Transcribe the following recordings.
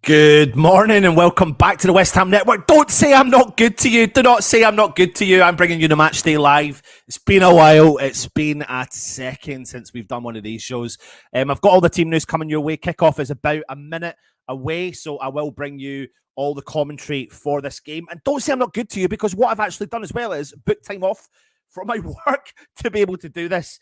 Good morning and welcome back to the West Ham Network. Don't say I'm not good to you. Do not say I'm not good to you. I'm bringing you the Matchday live. It's been a while. It's been a second since we've done one of these shows. I've got all the team news coming your way. Kickoff is about a minute away, so I will bring you all the commentary for this game. And don't say I'm not good to you, because what I've actually done as well is book time off from my work to be able to do this.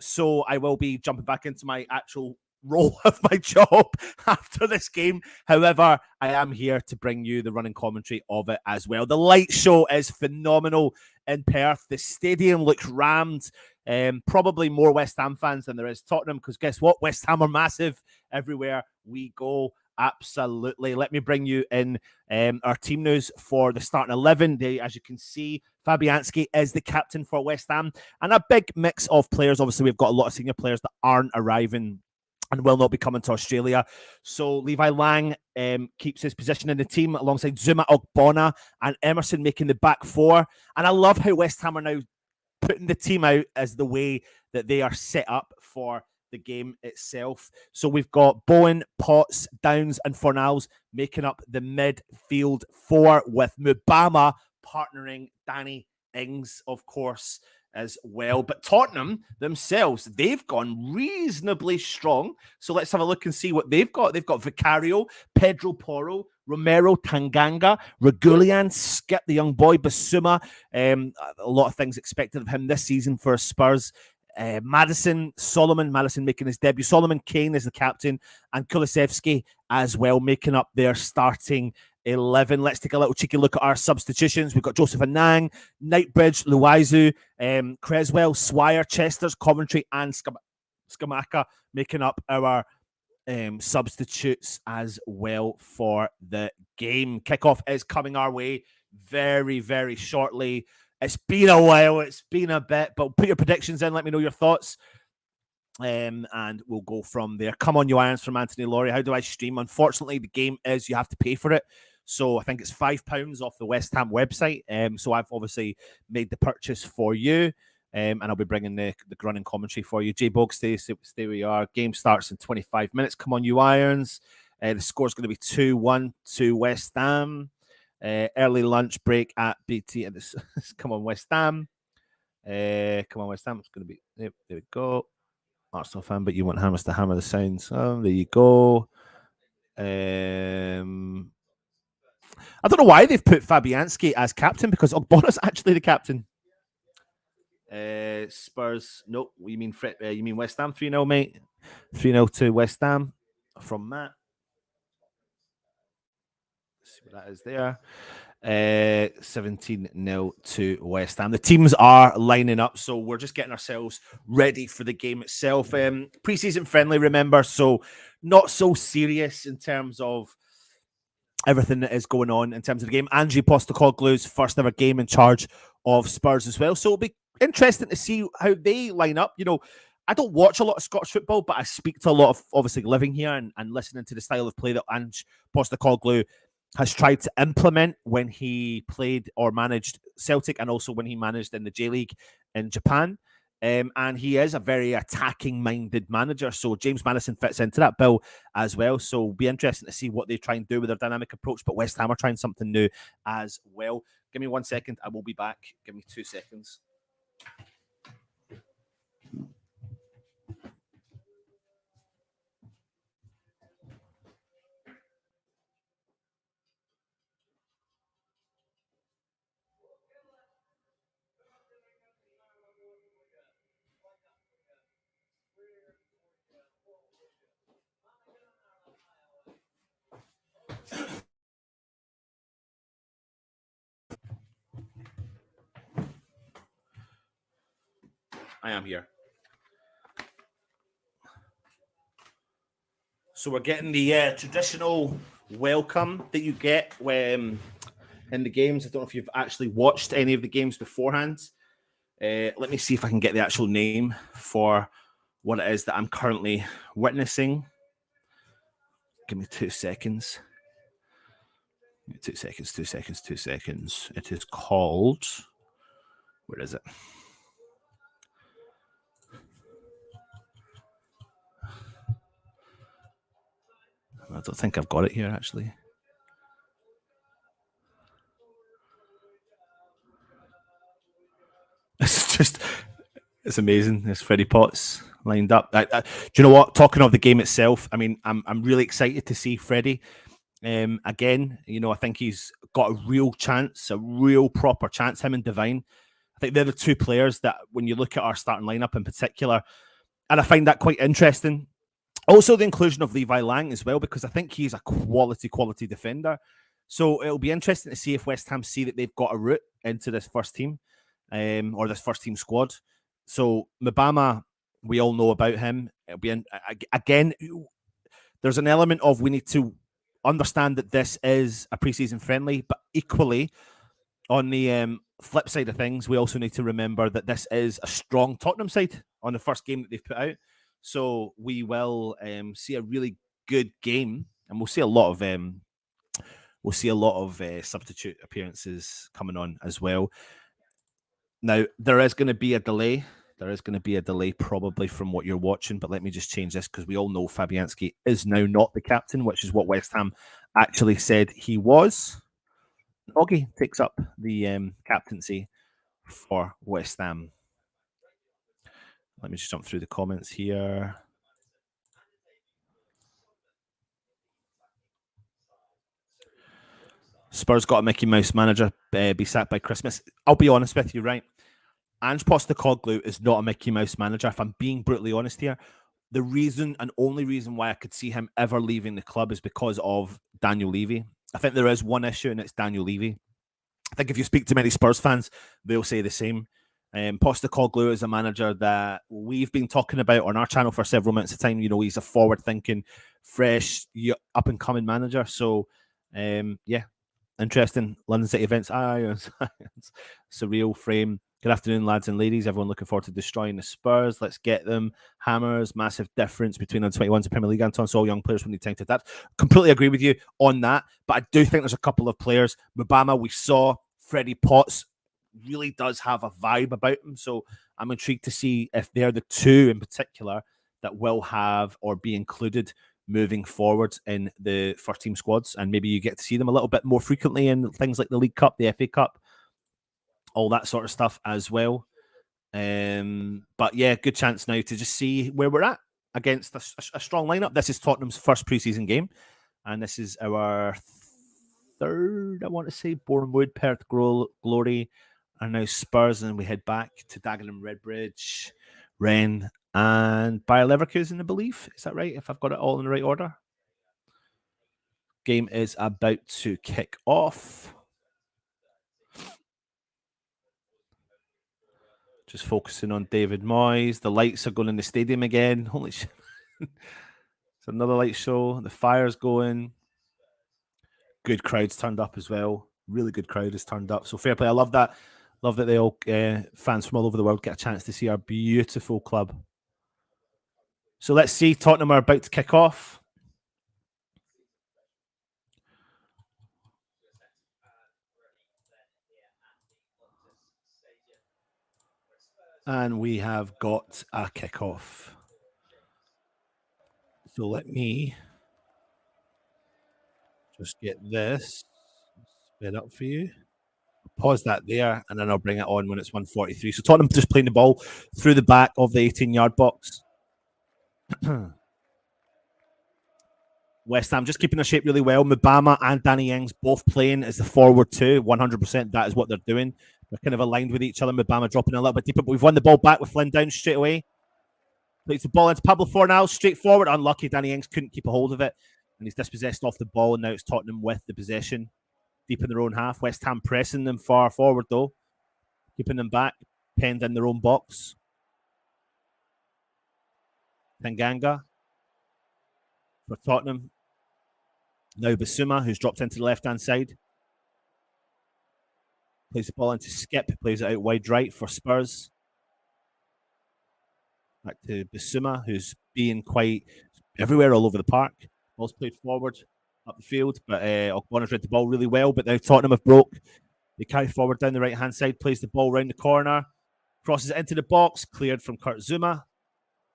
So I will be jumping back into my actual role of my job after this game. However, I am here to bring you the running commentary of it as well. The light show is phenomenal in Perth. The stadium looks rammed. Probably more West Ham fans than there is Tottenham, because guess what? West Ham are massive everywhere we go. Absolutely. Let me bring you in our team news for the starting 11. As you can see, Fabianski is the captain for West Ham, and a big mix of players. Obviously, we've got a lot of senior players that aren't arriving and will not be coming to Australia. So Levi Lang keeps his position in the team alongside Zuma Ogbonna and Emerson making the back four. And I love how West Ham are now putting the team out as the way that they are set up for the game itself. So we've got Bowen, Potts, Downs and Fornals making up the midfield four, with Mubama partnering Danny Ings, of course, as well. But Tottenham themselves, they've gone reasonably strong. So let's have a look and see what they've got. They've got Vicario, Pedro Porro, Romero, Tanganga, Regulian, Skip, the young boy, Basuma. A lot of things expected of him this season for Spurs. Madison making his debut. Solomon Kane is the captain, and Kulusevski as well, making up their starting 11. Let's take a little cheeky look at our substitutions. We've got Joseph Anang, Knightbridge, Luizu, Creswell, Swire, Chesters, Coventry, and Scamacca making up our substitutes as well for the game. Kickoff is coming our way very, very shortly. It's been a while. It's been a bit, but put your predictions in. Let me know your thoughts. And we'll go from there. Come on, you irons from Anthony Laurie. How do I stream? Unfortunately, the game is you have to pay for it. So I think it's £5 off the West Ham website. So I've obviously made the purchase for you. And I'll be bringing the running commentary for you. J Bog, stay where you are. Game starts in 25 minutes. Come on, you irons. The score's going to be 2-1 to West Ham. Early lunch break at BT. And this, come on, West Ham. Come on, West Ham. It's going to be there we go. Arsenal fan, but you want hammers to hammer the sounds. Oh, there you go. I don't know why they've put Fabianski as captain, because Ogbonna's actually the captain. Spurs, nope. You mean West Ham? 3-0, mate. 3-0 to West Ham from Matt. Let's see what that is there. 17-0 to West Ham. The teams are lining up, so we're just getting ourselves ready for the game itself. Pre-season friendly, remember, so not so serious in terms of everything that is going on in terms of the game. Ange Postecoglou's first ever game in charge of Spurs as well, so it'll be interesting to see how they line up. You know, I don't watch a lot of Scottish football, but I speak to a lot of, obviously, living here and listening to the style of play that Ange Postecoglou has tried to implement when he played or managed Celtic, and also when he managed in the J-League in Japan. And he is a very attacking-minded manager, so James Maddison fits into that bill as well. So it'll be interesting to see what they try and do with their dynamic approach, but West Ham are trying something new as well. Give me 1 second. I will be back. Give me 2 seconds. I am here. So we're getting the traditional welcome that you get when in the games. I don't know if you've actually watched any of the games beforehand. Let me see if I can get the actual name for what it is that I'm currently witnessing. Give me 2 seconds. 2 seconds, 2 seconds, 2 seconds. It is called... Where is it? I don't think I've got it here, actually. It's amazing. There's Freddie Potts lined up. Do you know what? Talking of the game itself, I mean, I'm really excited to see Freddie. Again, I think he's got a real chance, a real proper chance. Him and Divine, I think they're the two players that, when you look at our starting lineup in particular, and I find that quite interesting. Also, the inclusion of Levi Lang as well, because I think he's a quality defender. So it'll be interesting to see if West Ham see that they've got a route into this first team, or this first team squad. So Mbama, we all know about him. It'll be again. There's an element of, we need to understand that this is a preseason friendly, but equally, on the flip side of things, we also need to remember that this is a strong Tottenham side on the first game that they've put out. So we will see a really good game, and we'll see a lot of substitute appearances coming on as well. Now, there is going to be a delay. There is going to be a delay probably from what you're watching, but let me just change this, because we all know Fabianski is now not the captain, which is what West Ham actually said he was. Oggy takes up the captaincy for West Ham. Let me just jump through the comments here. Spurs got a Mickey Mouse manager, be sacked by Christmas. I'll be honest with you, right? Ange Postecoglou is not a Mickey Mouse manager, if I'm being brutally honest here. The reason and only reason why I could see him ever leaving the club is because of Daniel Levy. I think there is one issue, and it's Daniel Levy. I think if you speak to many Spurs fans, they'll say the same. Postecoglou is a manager that we've been talking about on our channel for several months at a time. He's a forward-thinking, fresh, up-and-coming manager. So, yeah, interesting. London City events. Surreal frame. Good afternoon, lads and ladies. Everyone looking forward to destroying the Spurs. Let's get them. Hammers. Massive difference between under-21s and Premier League. Anton, so all young players will need time to adapt. Completely agree with you on that. But I do think there's a couple of players. Mbama, we saw. Freddie Potts really does have a vibe about him. So I'm intrigued to see if they're the two in particular that will have or be included moving forward in the first team squads. And maybe you get to see them a little bit more frequently in things like the League Cup, the FA Cup, all that sort of stuff as well. But yeah, good chance now to just see where we're at against a strong lineup. This is Tottenham's first preseason game, and this is our third, I want to say. Bournemouth, Perth Glory, and now Spurs, and we head back to Dagenham, Redbridge, Rennes, and Bayer Leverkusen, I believe. Is that right? If I've got it all in the right order. Game is about to kick off. Just focusing on David Moyes. The lights are going in the stadium again. Holy shit. It's another light show. The fire's going. Good crowds turned up as well. Really good crowd has turned up. So fair play. I love that. Love that they all, fans from all over the world, get a chance to see our beautiful club. So let's see. Tottenham are about to kick off. And we have got a kickoff. So let me just get this sped up for you. Pause that there, and then I'll bring it on when it's 1:43. So Tottenham just playing the ball through the back of the 18-yard box. West Ham just keeping their shape really well. Mbama and Danny Ings both playing as the forward too. 100%. That is what they're doing. They're kind of aligned with each other. Mbama dropping a little bit deeper, but we've won the ball back with Flynn down straight away. Plays the ball into Pablo Fornal, straight forward. Unlucky. Danny Ings couldn't keep a hold of it, and he's dispossessed off the ball, and now it's Tottenham with the possession deep in their own half. West Ham pressing them far forward, though, keeping them back, penned in their own box. Tanganga for Tottenham. Now Basuma, who's dropped into the left-hand side. Plays the ball into Skip, plays it out wide right for Spurs. Back to Basuma, who's being quite everywhere all over the park. Ball's played forward up the field, but Ogbona's read the ball really well, but now Tottenham have broke. They carry forward down the right-hand side, plays the ball round the corner, crosses it into the box, cleared from Kurt Zouma.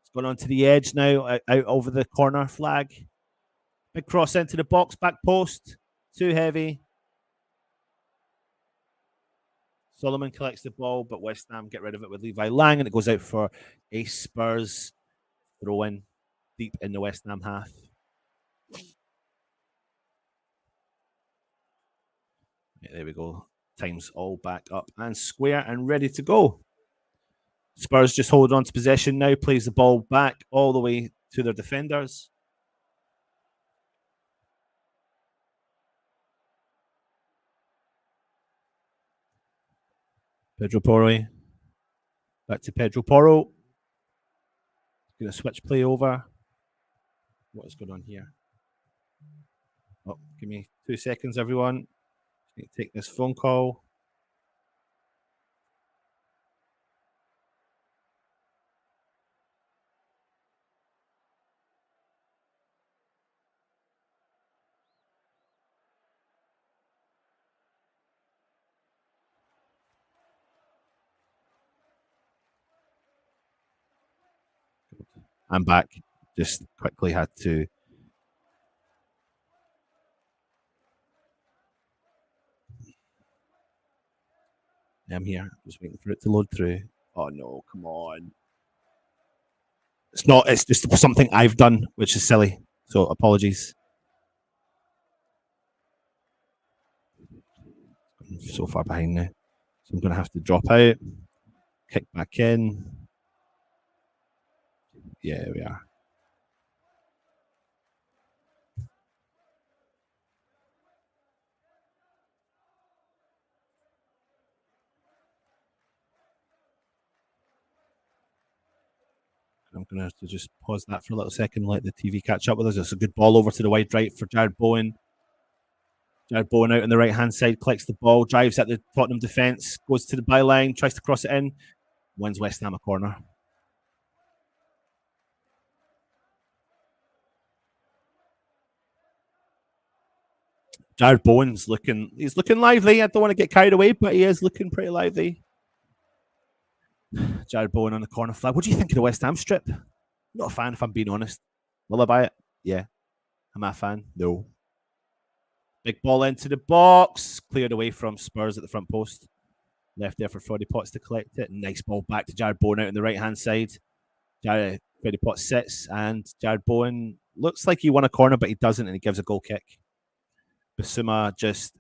It's gone on to the edge now, out over the corner flag. Big cross into the box, back post. Too heavy. Solomon collects the ball, but West Ham get rid of it with Levi Lang, and it goes out for a Spurs throw-in deep in the West Ham half. Yeah, there we go. Time's all back up and square and ready to go. Spurs just hold on to possession now, plays the ball back all the way to their defenders. Pedro Porro. Back to Pedro Porro. Going to switch play over. What is going on here? Oh, give me 2 seconds, everyone. Need to take this phone call. I'm back. Just quickly had to. I'm here. Just waiting for it to load through. Oh no, come on. It's not, it's just something I've done, which is silly. So apologies. I'm so far behind now. So I'm going to have to drop out, kick back in. Yeah, there we are. I'm going to have to just pause that for a little second, let the TV catch up with us. It's a good ball over to the wide right for Jared Bowen. Jared Bowen out on the right-hand side, collects the ball, drives at the Tottenham defence, goes to the byline, tries to cross it in, wins West Ham a corner. Jared Bowen's looking lively. I don't want to get carried away, but he is looking pretty lively. Jared Bowen on the corner flag. What do you think of the West Ham strip? Not a fan, if I'm being honest. Will I buy it? Yeah. Am I a fan? No. Big ball into the box. Cleared away from Spurs at the front post. Left there for Freddie Potts to collect it. Nice ball back to Jared Bowen out on the right-hand side. Freddie Potts sits, and Jared Bowen looks like he won a corner, but he doesn't, and he gives a goal kick. Basuma just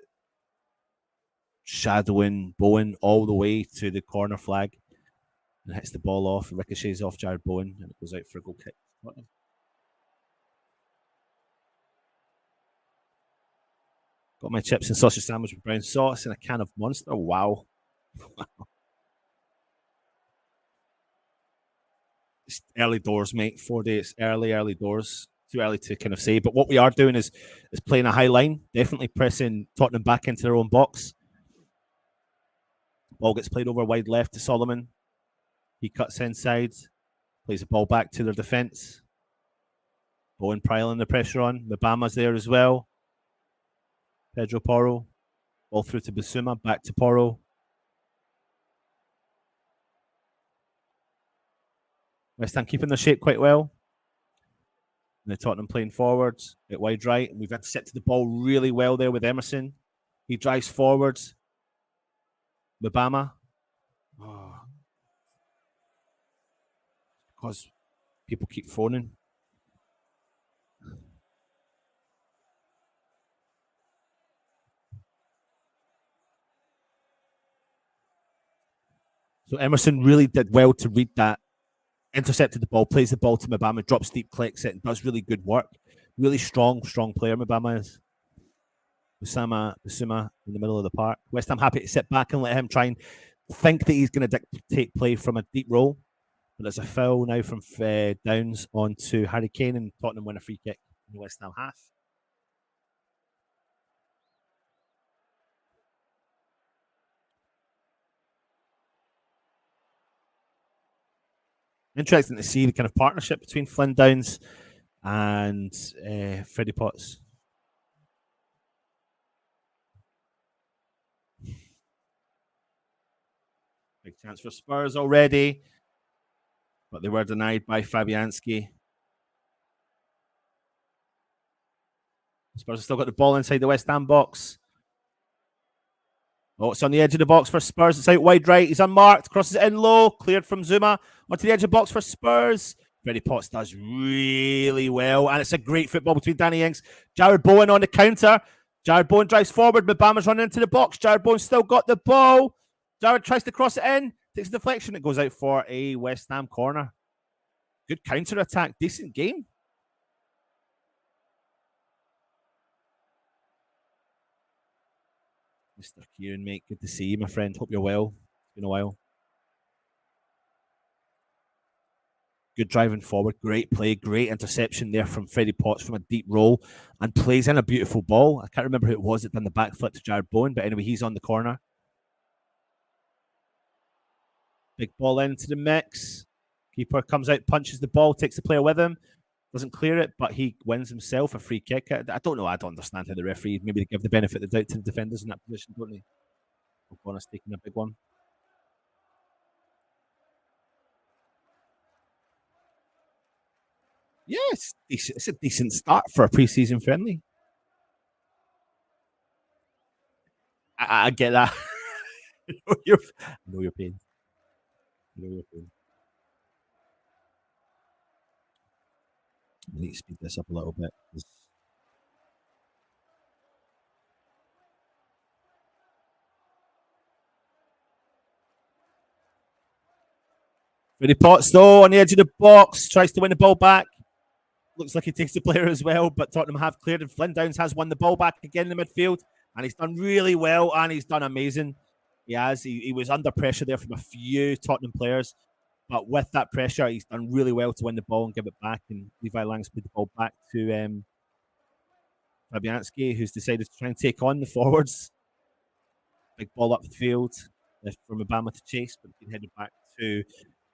shadowing Bowen all the way to the corner flag and hits the ball off, ricochets off Jared Bowen, and it goes out for a goal kick. Got my chips and sausage sandwich with brown sauce and a can of Monster. Wow. It's early doors, mate. 4 days early doors. Too early to kind of say. But what we are doing is playing a high line, definitely pressing Tottenham back into their own box. Ball gets played over wide left to Solomon. He cuts inside, plays the ball back to their defence. Bowen piling the pressure on. Mbama's there as well. Pedro Porro. Ball through to Basuma, back to Porro. West Ham keeping their shape quite well. Now Tottenham playing forwards, at wide right. And we've had to set to the ball really well there with Emerson. He drives forwards. Mbama. Oh. Because people keep phoning. So Emerson really did well to read that. Intercepted the ball, plays the ball to Mbama, drops deep, clicks it, and does really good work. Really strong player Mbama is. Basuma in the middle of the park. West Ham happy to sit back and let him try and think that he's going to dictate play from a deep roll. But there's a foul now from Downs onto Harry Kane, and Tottenham win a free kick in the West Ham half. Interesting to see the kind of partnership between Flynn Downs and Freddie Potts. Big chance for Spurs already, but they were denied by Fabianski. Spurs have still got the ball inside the West Ham box. Oh, it's on the edge of the box for Spurs. It's out wide right. He's unmarked. Crosses it in low. Cleared from Zuma. Onto the edge of the box for Spurs. Freddie Potts does really well. And it's a great football between Danny Ings. Jared Bowen on the counter. Jared Bowen drives forward. Mbama's running into the box. Jared Bowen's still got the ball. Jared tries to cross it in. Takes a deflection. It goes out for a West Ham corner. Good counter attack. Decent game. Mr. Kieran, mate. Good to see you, my friend. Hope you're well. It's been a while. Good driving forward. Great play. Great interception there from Freddie Potts from a deep roll and plays in a beautiful ball. I can't remember who it was that done the backflip to Jared Bowen, but anyway, he's on the corner. Big ball into the mix. Keeper comes out, punches the ball, takes the player with him. Doesn't clear it, but he wins himself a free kick. I don't know. I don't understand how the referee, maybe they give the benefit of the doubt to the defenders in that position, don't they? O'Connor's taking a big one. Yeah, it's a decent start for a pre-season friendly. I get that. I know your pain. I need to speed this up a little bit. Freddie Potts, though, on the edge of the box, tries to win the ball back. Looks like he takes the player as well, but Tottenham have cleared, and Flynn Downs has won the ball back again in the midfield, and he's done really well, and he's done amazing. He has. He was under pressure there from a few Tottenham players, but with that pressure, he's done really well to win the ball and give it back, and Levi Lang's put the ball back to Fabianski, who's decided to try and take on the forwards. Big ball up the field from Obama to chase, but he headed back to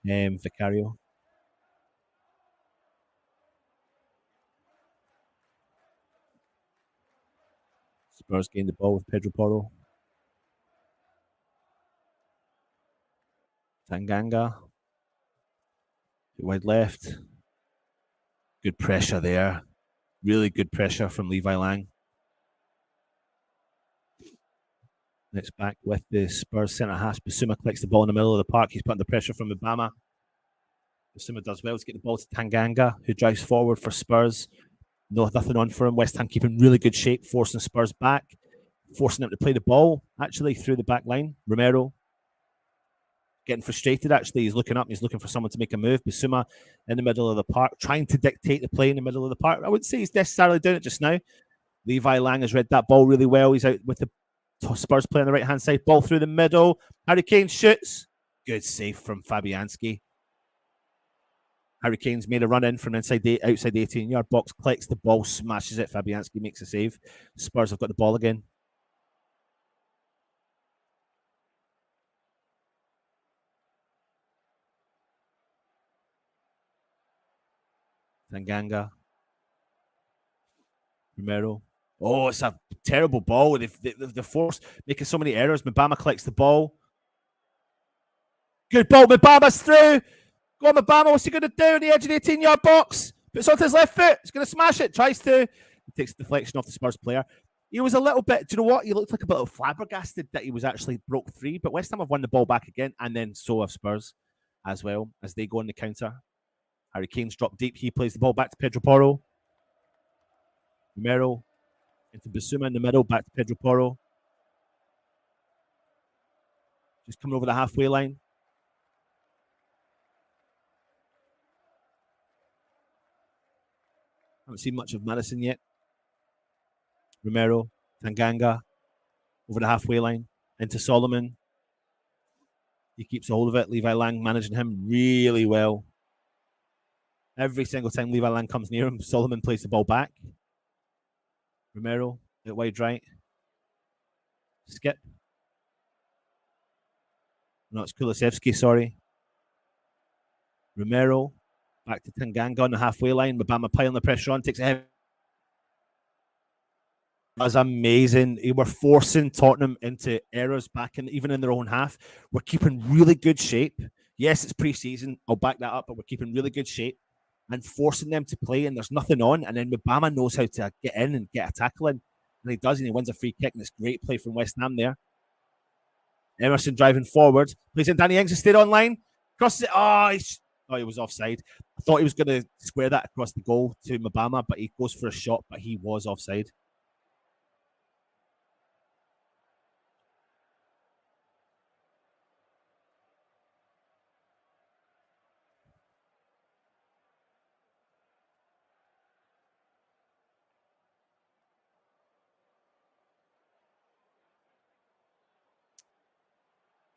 Vicario. Spurs gained the ball with Pedro Porro. Tanganga. Wide left. Good pressure there. Really good pressure from Levi Lang. Next back with the Spurs centre half. Bissouma collects the ball in the middle of the park. He's putting the pressure from Obama. Bissouma does well to get the ball to Tanganga, who drives forward for Spurs. No, nothing on for him. West Ham keeping really good shape, forcing Spurs back, forcing them to play the ball, actually, through the back line. Romero getting frustrated, actually. He's looking up. He's looking for someone to make a move. Bissouma in the middle of the park, trying to dictate the play in the middle of the park. I wouldn't say he's necessarily doing it just now. Levi Lang has read that ball really well. He's out with the Spurs play on the right-hand side. Ball through the middle. Harry Kane shoots. Good save from Fabianski. Harry Kane's made a run in from outside the 18-yard box, collects the ball, smashes it. Fabianski makes a save. Spurs have got the ball again. Tanganga. Romero. Oh, it's a terrible ball. The force making so many errors. Mbama collects the ball. Good ball. Mbama's through. Go on, Mbama. What's he going to do on the edge of the 18-yard box? Puts onto his left foot. He's going to smash it. Tries to. He takes the deflection off the Spurs player. He was a little bit, do you know what? He looked like a bit flabbergasted that he was actually broke free. But West Ham have won the ball back again, and then so have Spurs as well as they go on the counter. Harry Kane's dropped deep. He plays the ball back to Pedro Porro. Romero into Bissouma in the middle, back to Pedro Porro. Just coming over the halfway line. Haven't seen much of Madison yet. Romero, Tanganga, over the halfway line, into Solomon. He keeps a hold of it. Levi Lang managing him really well. Every single time Levi Lang comes near him, Solomon plays the ball back. Romero, at wide right. Skip. No, it's Kulusevski, sorry. Romero, back to Tanganga on the halfway line. Mbama piling the pressure on, takes a heavy. That was amazing. They were forcing Tottenham into errors back in, even in their own half. We're keeping really good shape. Yes, it's pre-season. I'll back that up, but we're keeping really good shape. and forcing them to play, and there's nothing on. And then Mbama knows how to get in and get a tackle in, and he does, and he wins a free kick, and it's great play from West Ham there. Emerson driving forward, plays in Danny Ings, stayed online, crosses it. He was offside. I thought he was going to square that across the goal to Mbama, but he goes for a shot, but he was offside.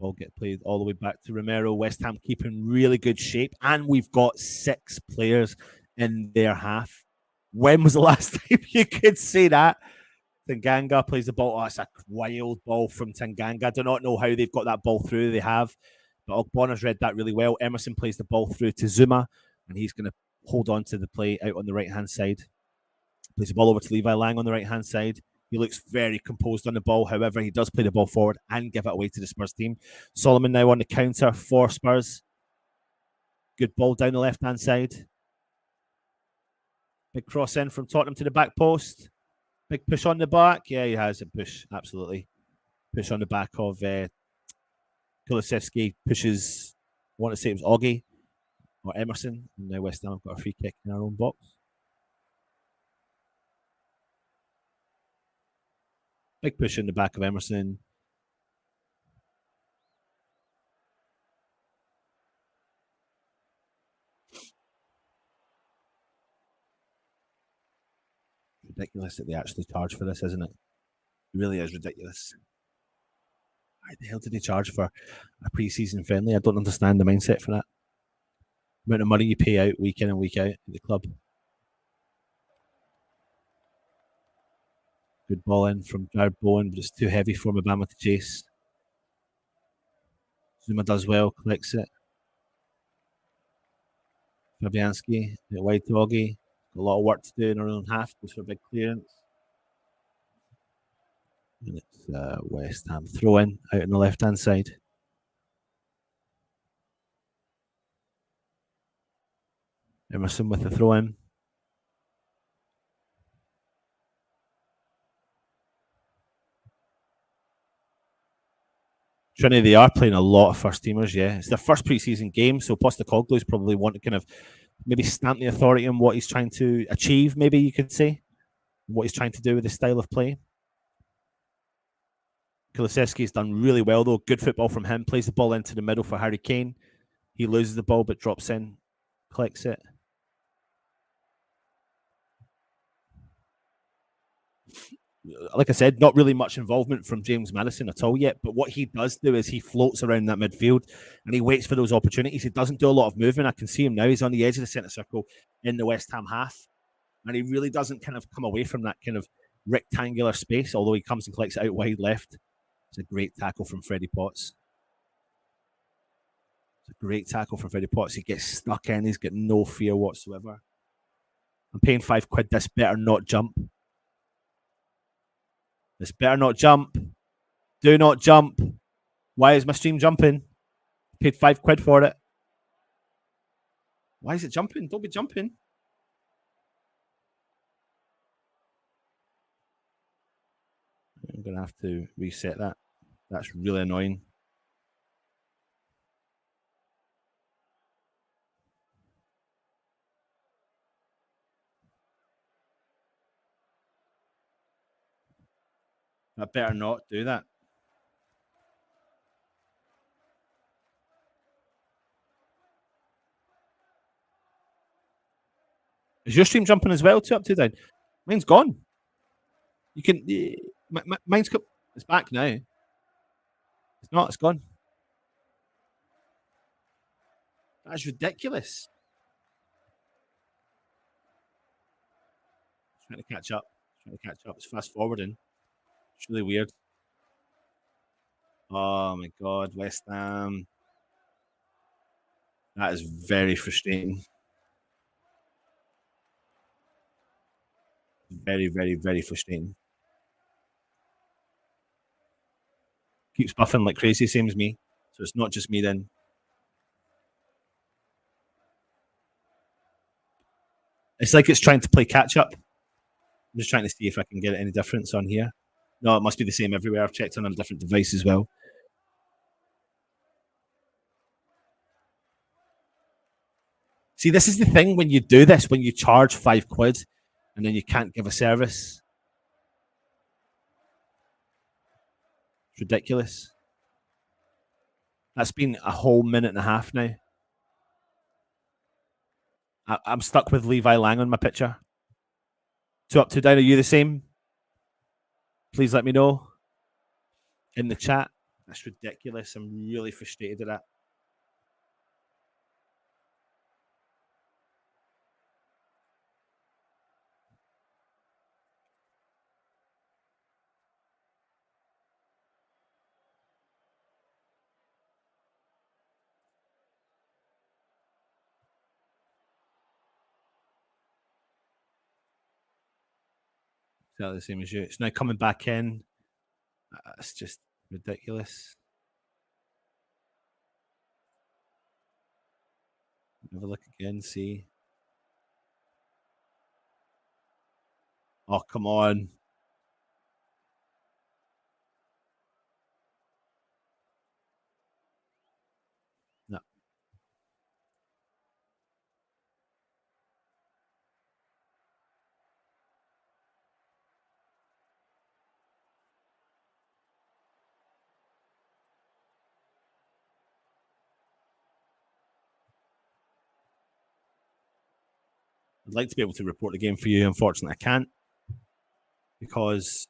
Ball get played all the way back to Romero. West Ham keeping really good shape, and we've got 6 players in their half. When was the last time you could say that? Tanganga plays the ball. Oh, it's a wild ball from Tanganga. I do not know how they've got that ball through. They have, but Ogbonna's read that really well. Emerson plays the ball through to Zuma, and he's going to hold on to the play out on the right-hand side. Plays the ball over to Levi Lang on the right-hand side. He looks very composed on the ball. However, he does play the ball forward and give it away to the Spurs team. Solomon now on the counter for Spurs. Good ball down the left-hand side. Big cross in from Tottenham to the back post. Big push on the back. Yeah, he has a push. Absolutely. Push on the back of Kulusevski. Pushes, I want to say it was Augie or Emerson. And now West Ham have got a free kick in our own box. Big push in the back of Emerson. Ridiculous that they actually charge for this, isn't it? It really is ridiculous. Why the hell did they charge for a pre-season friendly? I don't understand the mindset for that. The amount of money you pay out week in and week out at the club. Good ball in from Jared Bowen, but it's too heavy for Mbama to chase. Zuma does well, collects it. Fabianski, wide to Augie. A lot of work to do in our own half. Goes for a big clearance. And it's West Ham throw in out on the left-hand side. Emerson with the throw in. Trinity, they are playing a lot of first teamers, yeah. It's their first pre-season game, so Postecoglou's probably want to kind of maybe stamp the authority on what he's trying to achieve, maybe you could say. What he's trying to do with his style of play. Kulusevski's done really well, though. Good football from him. Plays the ball into the middle for Harry Kane. He loses the ball, but drops in. Collects it. Like I said, not really much involvement from James Maddison at all yet, but what he does do is he floats around that midfield and he waits for those opportunities. He doesn't do a lot of movement. I can see him now. He's on the edge of the centre circle in the West Ham half, and he really doesn't kind of come away from that kind of rectangular space, although he comes and collects it out wide left. It's a great tackle from Freddie Potts. It's a great tackle from Freddie Potts. He gets stuck in. He's got no fear whatsoever. I'm paying £5. This better not jump. This better not jump. Do not jump. Why is my stream jumping? Paid £5 for it. Why is it jumping? Don't be jumping. I'm going to have to reset that. That's really annoying. I better not do that. Is your stream jumping as well? 2 up, 2 down. Mine's gone. You can. Mine's it's back now. It's not. It's gone. That's ridiculous. Trying to catch up. It's fast forwarding. It's really weird. Oh my God, West Ham. That is very frustrating. Very, very, very frustrating. Keeps buffing like crazy, same as me. So it's not just me then. It's like it's trying to play catch up. I'm just trying to see if I can get any difference on here. No, it must be the same everywhere. I've checked on a different device as well. See, this is the thing when you do this, when you charge £5 and then you can't give a service. It's ridiculous. That's been a whole minute and a half now. I'm stuck with Levi Lang on my picture. 2 up, 2 down. Are you the same? Please let me know in the chat. That's ridiculous. I'm really frustrated at that. Exactly the same as you. It's now coming back in. It's just ridiculous. Have a look again, see. Oh, come on. No. I'd like to be able to report the game for you. Unfortunately, I can't because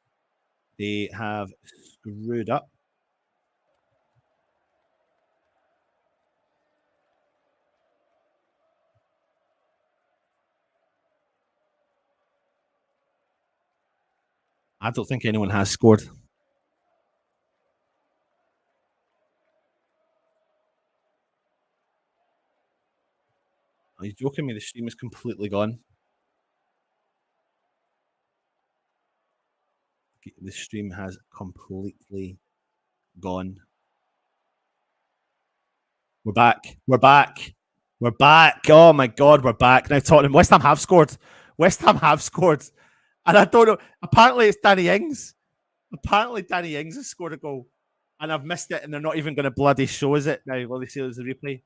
they have screwed up. I don't think anyone has scored. Are you joking me? The stream is completely gone. The stream has completely gone. We're back. We're back. We're back. Oh my God, we're back. Now Tottenham. West Ham have scored. West Ham have scored. And I don't know. Apparently it's Danny Ings. Apparently Danny Ings has scored a goal. And I've missed it, and they're not even going to bloody show us it. Now, will they see there's a replay?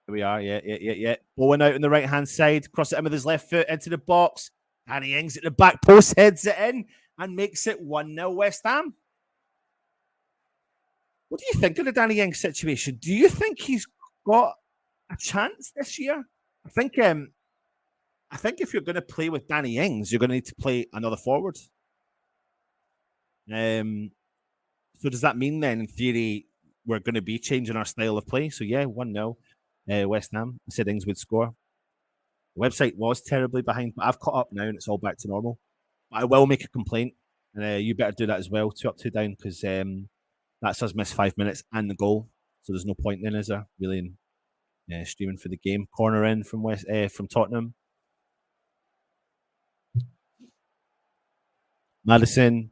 Here we are. Yeah. Bowen out on the right hand side. Cross it in with his left foot into the box. Danny Ings at the back post heads it in and makes it 1-0 West Ham. What do you think of the Danny Ings situation? Do you think he's got a chance this year? I think if you're going to play with Danny Ings, you're going to need to play another forward. So does that mean then, in theory, we're going to be changing our style of play? So yeah, 1-0 West Ham. I said Ings would score. The website was terribly behind, but I've caught up now and it's all back to normal. But I will make a complaint, and you better do that as well. 2 up, 2 down, because that's us missed 5 minutes and the goal. So there's no point then, is there? Really, in streaming for the game. Corner in from from Tottenham. Maddison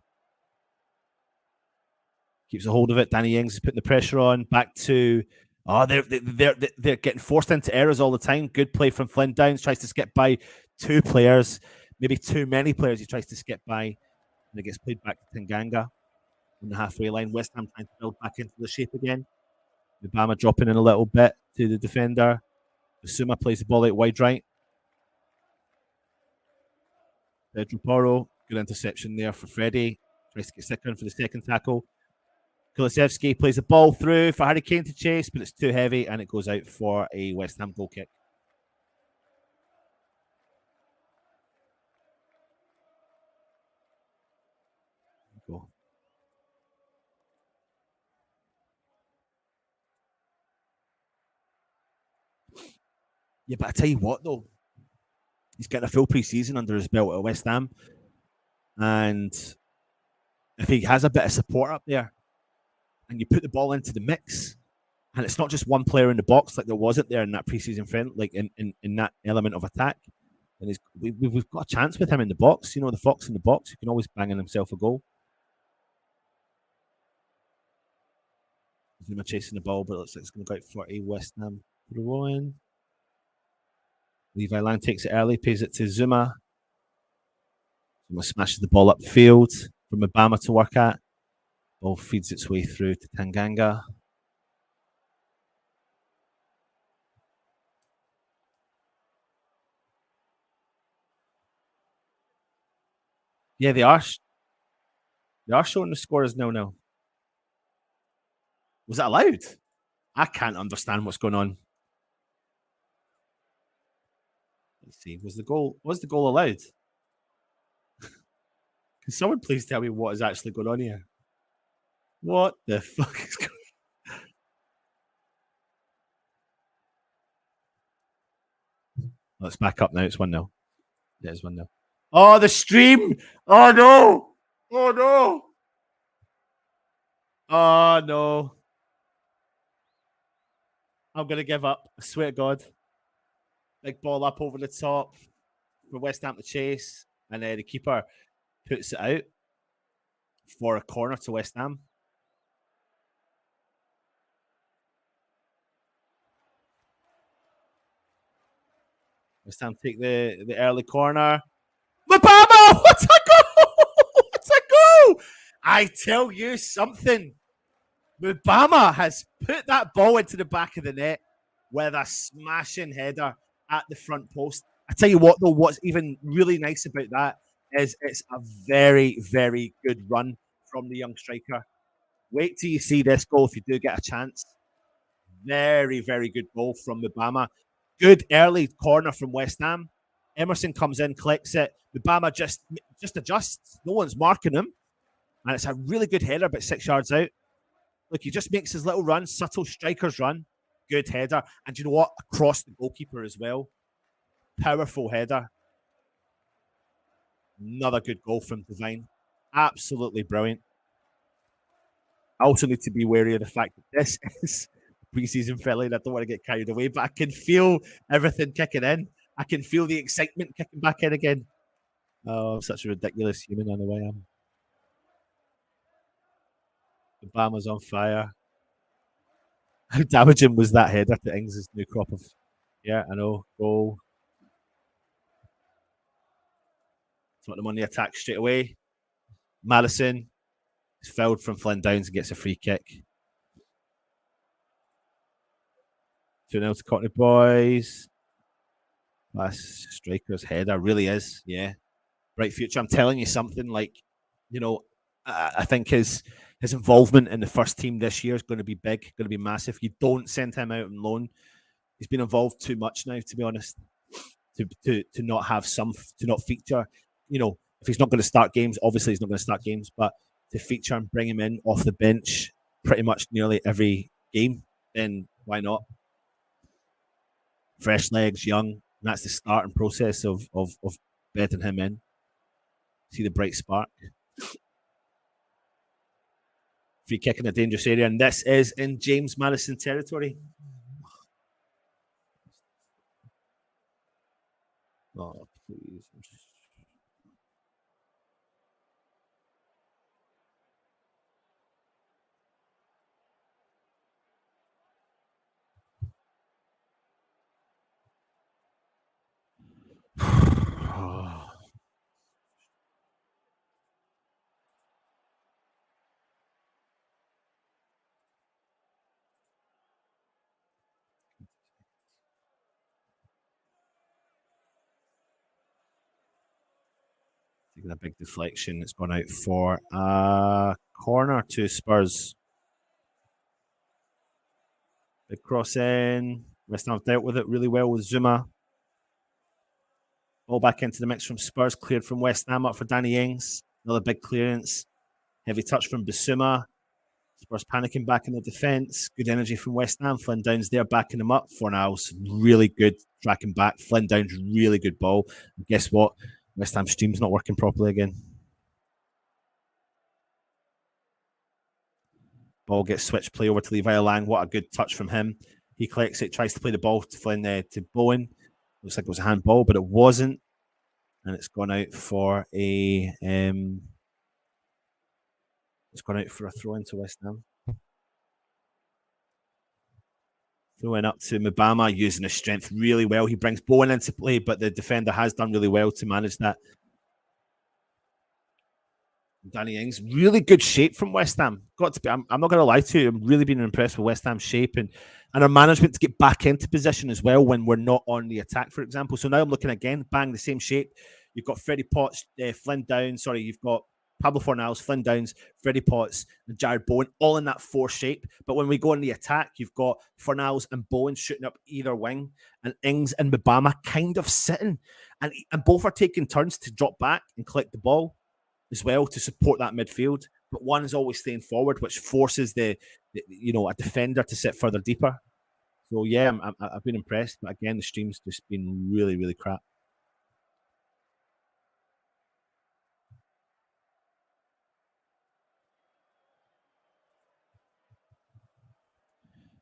keeps a hold of it. Danny Ings is putting the pressure on. Back to they're getting forced into errors all the time. Good play from Flynn Downs. Tries to skip by 2 players, maybe too many players. He tries to skip by, and it gets played back to Tanganga on the halfway line. West Ham trying to build back into the shape again. Obama dropping in a little bit to the defender. Basuma plays the ball out wide right. Pedro Porro, good interception there for Freddie. Tries to get second for the second tackle. Kulusevski plays the ball through for Harry Kane to chase, but it's too heavy and it goes out for a West Ham goal kick. Go. Yeah, but I tell you what, though, he's getting a full pre-season under his belt at West Ham, and if he has a bit of support up there, and you put the ball into the mix, and it's not just one player in the box like there wasn't there in that pre-season friend, like in that element of attack, and we've got a chance with him in the box. You know, the fox in the box, he can always bang in himself a goal. Zuma chasing the ball, but it looks like it's going to go out for a West Ham throw in. Levi Lang takes it early, pays it to Zuma. Zuma smashes the ball up field for Mbama to work at. Ball feeds its way through to Tanganga. Yeah, they are. They are showing the score as 0-0. Was that allowed? I can't understand what's going on. Let's see. Was the goal allowed? Can someone please tell me what is actually going on here? What the fuck is going on? Let's back up now. It's 1-0. Yeah, it's 1-0. Oh, the stream! Oh no! Oh no! Oh no! I'm gonna give up. I swear to God. Big ball up over the top for West Ham to chase, and the keeper puts it out for a corner to West Ham. West Ham take the early corner. Mbama! What's a goal? What's a goal? I tell you something. Mbama has put that ball into the back of the net with a smashing header at the front post. I tell you what, though, what's even really nice about that is it's a very, very good run from the young striker. Wait till you see this goal if you do get a chance. Very, very good goal from Mbama. Good early corner from West Ham. Emerson comes in, collects it. Mbama just adjusts. No one's marking him. And it's a really good header, about 6 yards out. Look, he just makes his little run, subtle striker's run. Good header. And you know what? Across the goalkeeper as well. Powerful header. Another good goal from Devine. Absolutely brilliant. I also need to be wary of the fact that this is preseason friendly and I don't want to get carried away, but I can feel everything kicking in. I can feel the excitement kicking back in again. Oh, I'm such a ridiculous human on the way I'm. The Bama's on fire. How damaging was that header to Ings' new crop of. Yeah, I know. Goal. Tottenham on the attack straight away. Madison is fouled from Flynn Downs and gets a free kick. 2-0 to Cockney boys. That's striker's header. Really is. Yeah. Bright future. I'm telling you something like, I think his involvement in the first team this year is going to be big, going to be massive. You don't send him out on loan. He's been involved too much now, to be honest, to not have to not feature. If he's not going to start games, obviously he's not going to start games, but to feature and bring him in off the bench pretty much nearly every game, then why not? Fresh legs, young. That's the starting process of betting him in. See the bright spark. Free kick in a dangerous area, and this is in James Madison territory. Oh, please. Taking a big deflection. It's gone out for a corner to Spurs. Big cross in. West Ham have dealt with it really well with Zuma. Ball back into the mix from Spurs. Cleared from West Ham up for Danny Ings. Another big clearance. Heavy touch from Bissouma. Spurs panicking back in the defence. Good energy from West Ham. Flynn Downs there backing him up. Fornals really good tracking back. Flynn Downs really good ball. And guess what? West Ham stream's not working properly again. Ball gets switched play over to Levi Lang. What a good touch from him. He collects it, tries to play the ball to Flynn to Bowen. Looks like it was a handball, but it wasn't. And it's gone out for a throw into West Ham. Throwing up to Mbama, using his strength really well. He brings Bowen into play, but the defender has done really well to manage that. Danny Ings, really good shape from West Ham. Got to be. I'm not going to lie to you. I'm really been impressed with West Ham's shape and our management to get back into position as well when we're not on the attack, for example. So now I'm looking again, bang, the same shape. You've got Freddie Potts, Flynn Downs. Sorry, you've got Pablo Fornals, Flynn Downs, Freddie Potts, and Jared Bowen, all in that 4 shape. But when we go on the attack, you've got Fornals and Bowen shooting up either wing, and Ings and Mbama kind of sitting, and both are taking turns to drop back and collect the ball as well to support that midfield. But one is always staying forward, which forces a defender to sit further deeper. So yeah, I've been impressed. But again, the stream's just been really, really crap.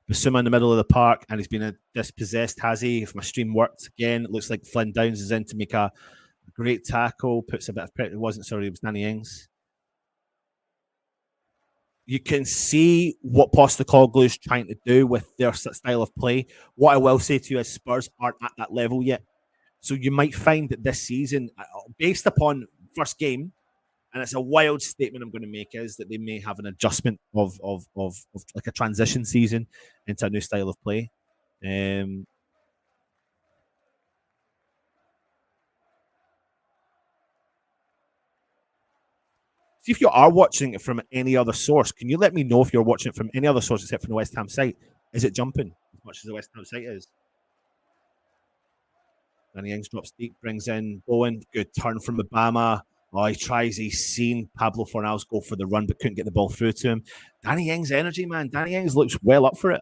Basuma in the middle of the park, and he's been dispossessed, has he? If my stream worked again, it looks like Flynn Downs is in to make a great tackle, puts a bit of pressure. It wasn't, sorry, it was Danny Ings. You can see what Postecoglou is trying to do with their style of play. What I will say to you is Spurs aren't at that level yet. So you might find that this season, based upon first game, and it's a wild statement I'm going to make, is that they may have an adjustment of like a transition season into a new style of play. See if you are watching it from any other source. Can you let me know if you're watching it from any other source except from the West Ham site? Is it jumping as much as the West Ham site is? Danny Ings drops deep, brings in Bowen. Good turn from Mbama. Oh, he tries. He's seen Pablo Fornals go for the run, but couldn't get the ball through to him. Danny Ings' energy, man. Danny Ings looks well up for it.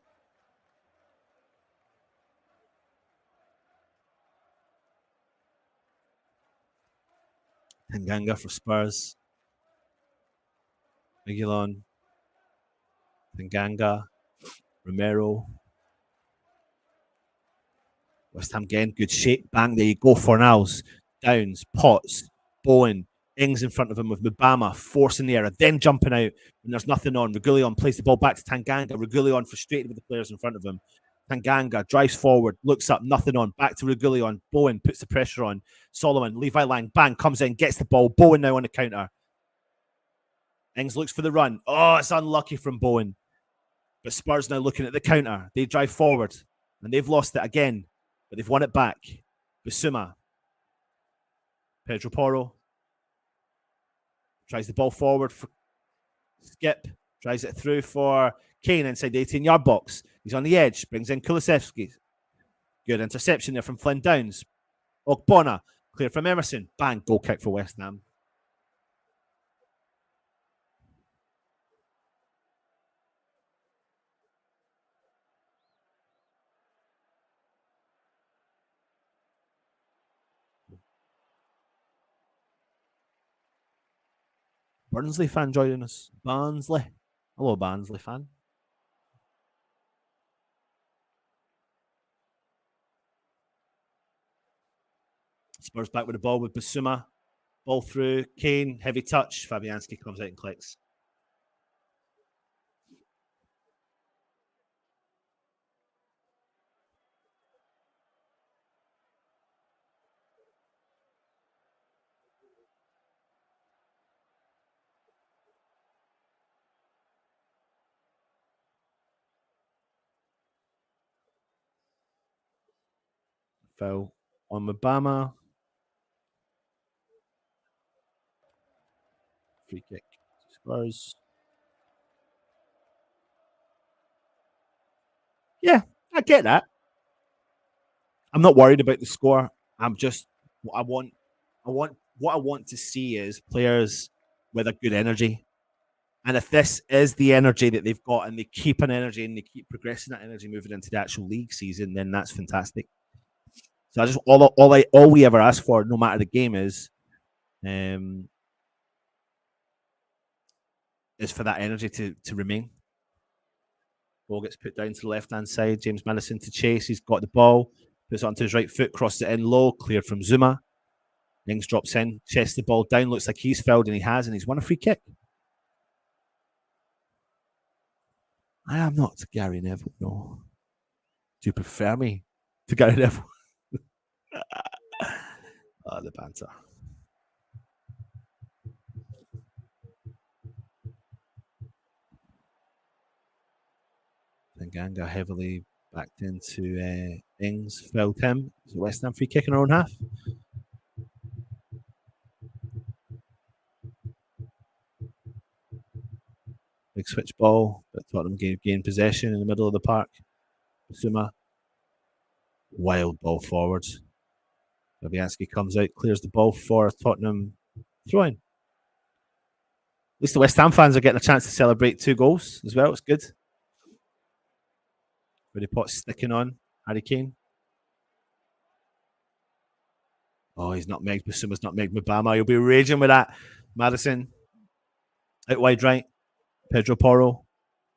Tanganga for Spurs. Miguelon. Tanganga. Romero. West Ham again, good shape. Bang, there you go. Fornals, Downs, Potts, Bowen, Ings in front of him with Mbama, forcing the error, then jumping out when there's nothing on. Reguilon plays the ball back to Tanganga. Reguilon frustrated with the players in front of him. Tanganga drives forward, looks up, nothing on. Back to Reguilon. Bowen puts the pressure on. Solomon, Levi Lang, bang, comes in, gets the ball. Bowen now on the counter. Ings looks for the run. Oh, it's unlucky from Bowen. But Spurs now looking at the counter. They drive forward, and they've lost it again, but they've won it back. Basuma. Pedro Porro. Tries the ball forward for Skip. Tries it through for Kane inside the 18-yard box. He's on the edge. Brings in Kulusevski. Good interception there from Flynn Downs. Ogbonna. Clear from Emerson. Bang. Goal kick for West Ham. Barnsley fan joining us. Barnsley. Hello, Barnsley fan. Spurs back with the ball with Basuma. Ball through. Kane. Heavy touch. Fabianski comes out and clicks. Foul on Mbama. Free kick. Spurs. Yeah, I get that. I'm not worried about the score. I'm just what I want to see is players with a good energy. And if this is the energy that they've got and they keep an energy and they keep progressing that energy moving into the actual league season, then that's fantastic. So I just all we ever ask for, no matter the game, is for that energy to remain. Ball gets put down to the left-hand side. James Madison to chase. He's got the ball. Puts it onto his right foot. Crosses it in low. Cleared from Zuma. Ings drops in. Chests the ball down. Looks like he's fouled, and he has, and he's won a free kick. I am not Gary Neville, no. Do you prefer me to Gary Neville? Oh, the banter. Tanganga heavily backed into Ings, fouled him. It's a West Ham free kick in our own half. Big switch ball, but Tottenham gained possession in the middle of the park. Basuma, wild ball forwards. Fabianski comes out, clears the ball for Tottenham throw-in. At least the West Ham fans are getting a chance to celebrate 2 goals as well. It's good. Rudy Potts sticking on. Harry Kane. Oh, he's nutmegged. Basuma's nutmegged Mabama. He'll be raging with that. Madison. Out wide right. Pedro Porro.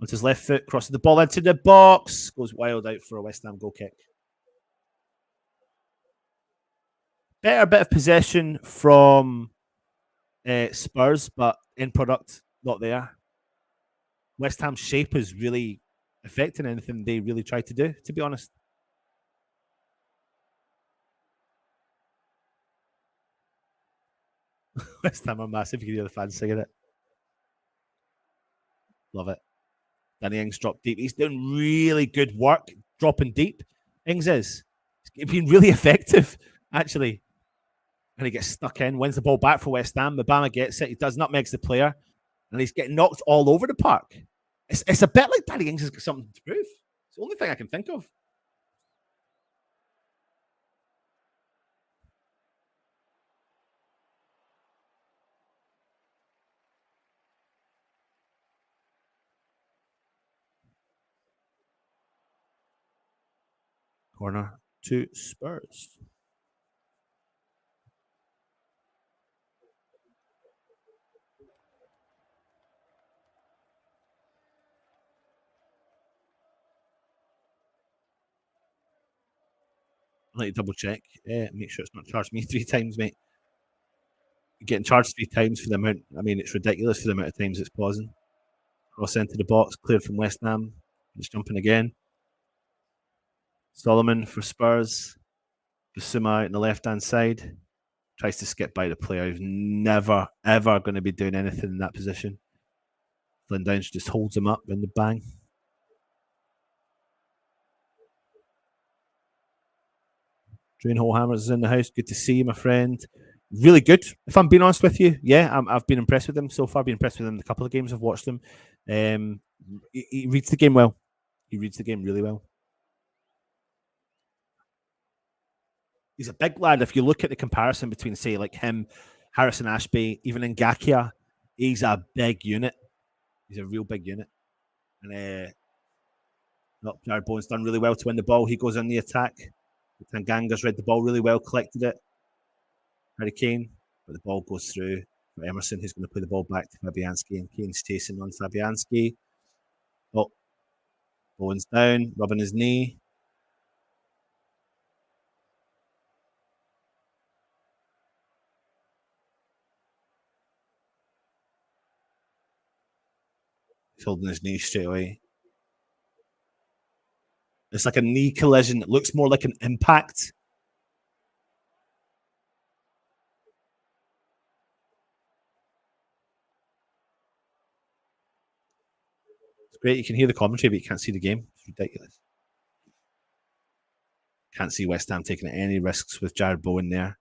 On his left foot. Crosses the ball into the box. Goes wild out for a West Ham goal kick. Better bit of possession from Spurs, but in product, not there. West Ham's shape is really affecting anything they really try to do, to be honest. West Ham are massive. You can hear the fans singing it. Love it. Danny Ings dropped deep. He's doing really good work dropping deep. Ings is. He's been really effective, actually. And he gets stuck in, wins the ball back for West Ham. Mabama gets it. He does nutmegs the player. And he's getting knocked all over the park. It's a bit like Danny Ings has got something to prove. It's the only thing I can think of. Corner to Spurs. I'll let you double check. Make sure it's not charged me 3 times, mate. You're getting charged 3 times for the amount. I mean, it's ridiculous for the amount of times it's pausing. Cross into the box, cleared from West Ham. Just jumping again. Solomon for Spurs. Basuma out on the left-hand side. Tries to skip by the player who's never, ever going to be doing anything in that position. Flynn Downs just holds him up in the bang. Drain Hole Hammers is in the house. Good to see you, my friend. Really good, if I'm being honest with you. Yeah, I've been impressed with him so far. Been impressed with him in a couple of games I've watched him. He reads the game well. He reads the game really well. He's a big lad. If you look at the comparison between, say, like him, Harrison Ashby, even Ngakia, he's a big unit. He's a real big unit. And Jared Bowen's done really well to win the ball. He goes on the attack. Tanganga's read the ball really well, collected it. Harry Kane, but the ball goes through for Emerson, who's going to play the ball back to Fabianski, and Kane's chasing on Fabianski. Oh, Bowen's down, rubbing his knee. He's holding his knee straight away. It's like a knee collision. It looks more like an impact. It's great. You can hear the commentary, but you can't see the game. It's ridiculous. Can't see West Ham taking any risks with Jared Bowen there.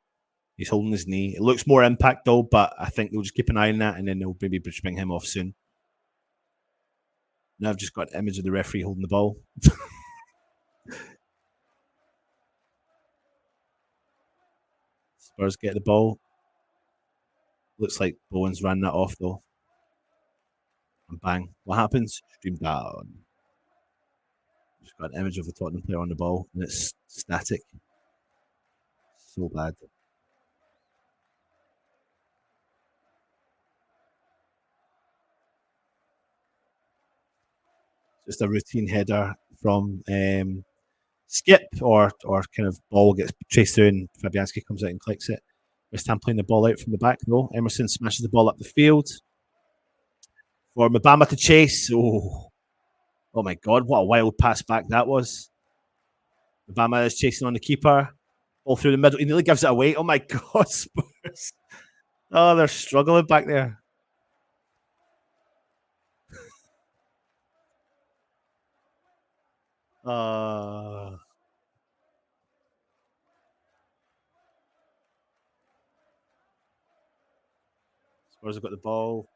He's holding his knee. It looks more impact, though, but I think they'll just keep an eye on that, and then they'll maybe bring him off soon. Now I've just got an image of the referee holding the ball. Spurs get the ball. Looks like Bowen's ran that off, though. And bang. What happens? Stream down. Just got an image of the Tottenham player on the ball, and it's static. So bad. Just a routine header from Skip, or kind of ball gets chased through and Fabianski comes out and clicks it. West Ham playing the ball out from the back, though. Emerson smashes the ball up the field for Mabama to chase. Oh my God, what a wild pass back that was. Obama is chasing on the keeper. Ball through the middle. He nearly gives it away. Oh my God, Spurs. Oh, they're struggling back there. Spurs have got the ball.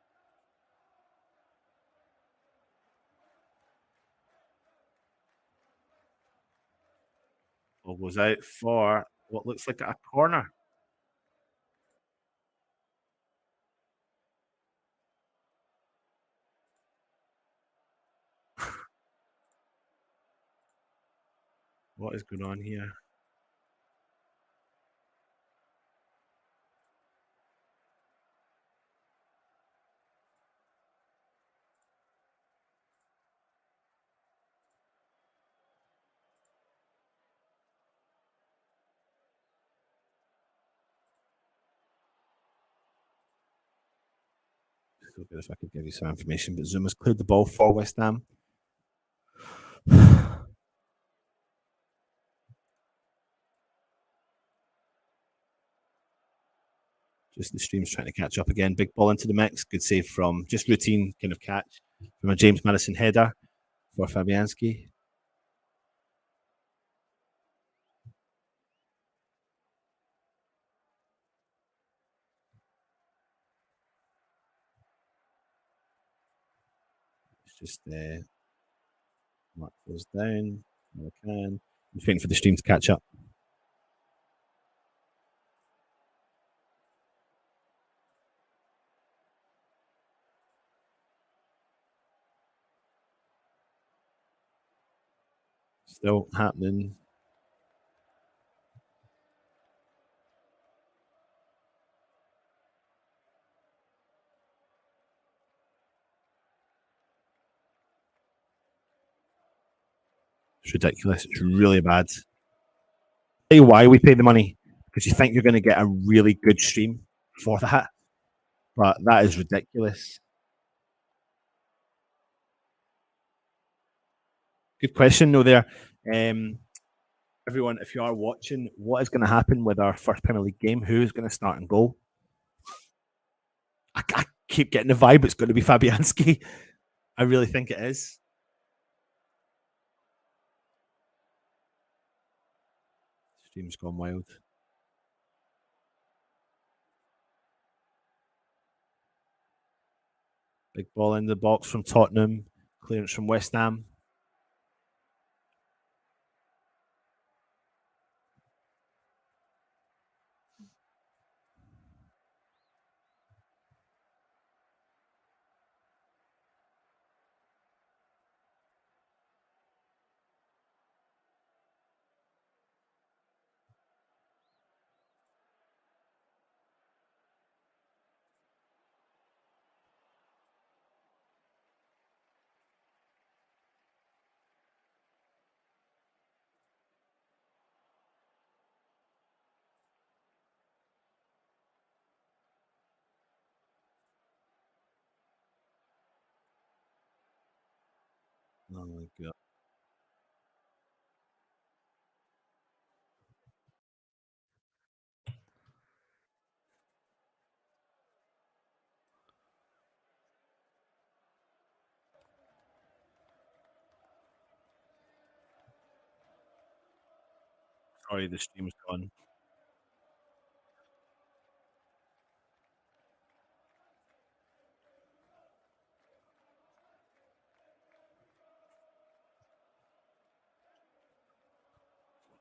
Ball goes out for what looks like a corner. What is going on here? So good if I could give you some information, but Zuma's cleared the ball for West Ham. Just the stream's trying to catch up again. Big ball into the mix. Good save from just routine kind of catch from a James Madison header for Fabianski. It's just Mark goes down. I'm just waiting for the stream to catch up. Still happening. It's ridiculous. It's really bad. Tell you why we pay the money, because you think you're going to get a really good stream for that, but that is ridiculous. Good question, though. There, everyone, if you are watching, what is going to happen with our first Premier League game? Who is going to start and goal? I keep getting the vibe it's going to be Fabianski. I really think it is. Stream's gone wild. Big ball in the box from Tottenham. Clearance from West Ham. Oh my God. Sorry, the stream's gone.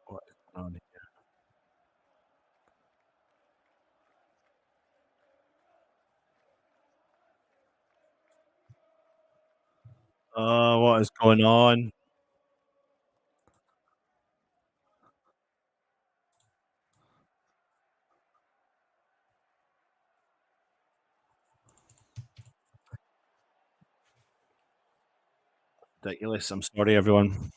What is going on here? Oh, what is going on? Ridiculous. I'm sorry, everyone.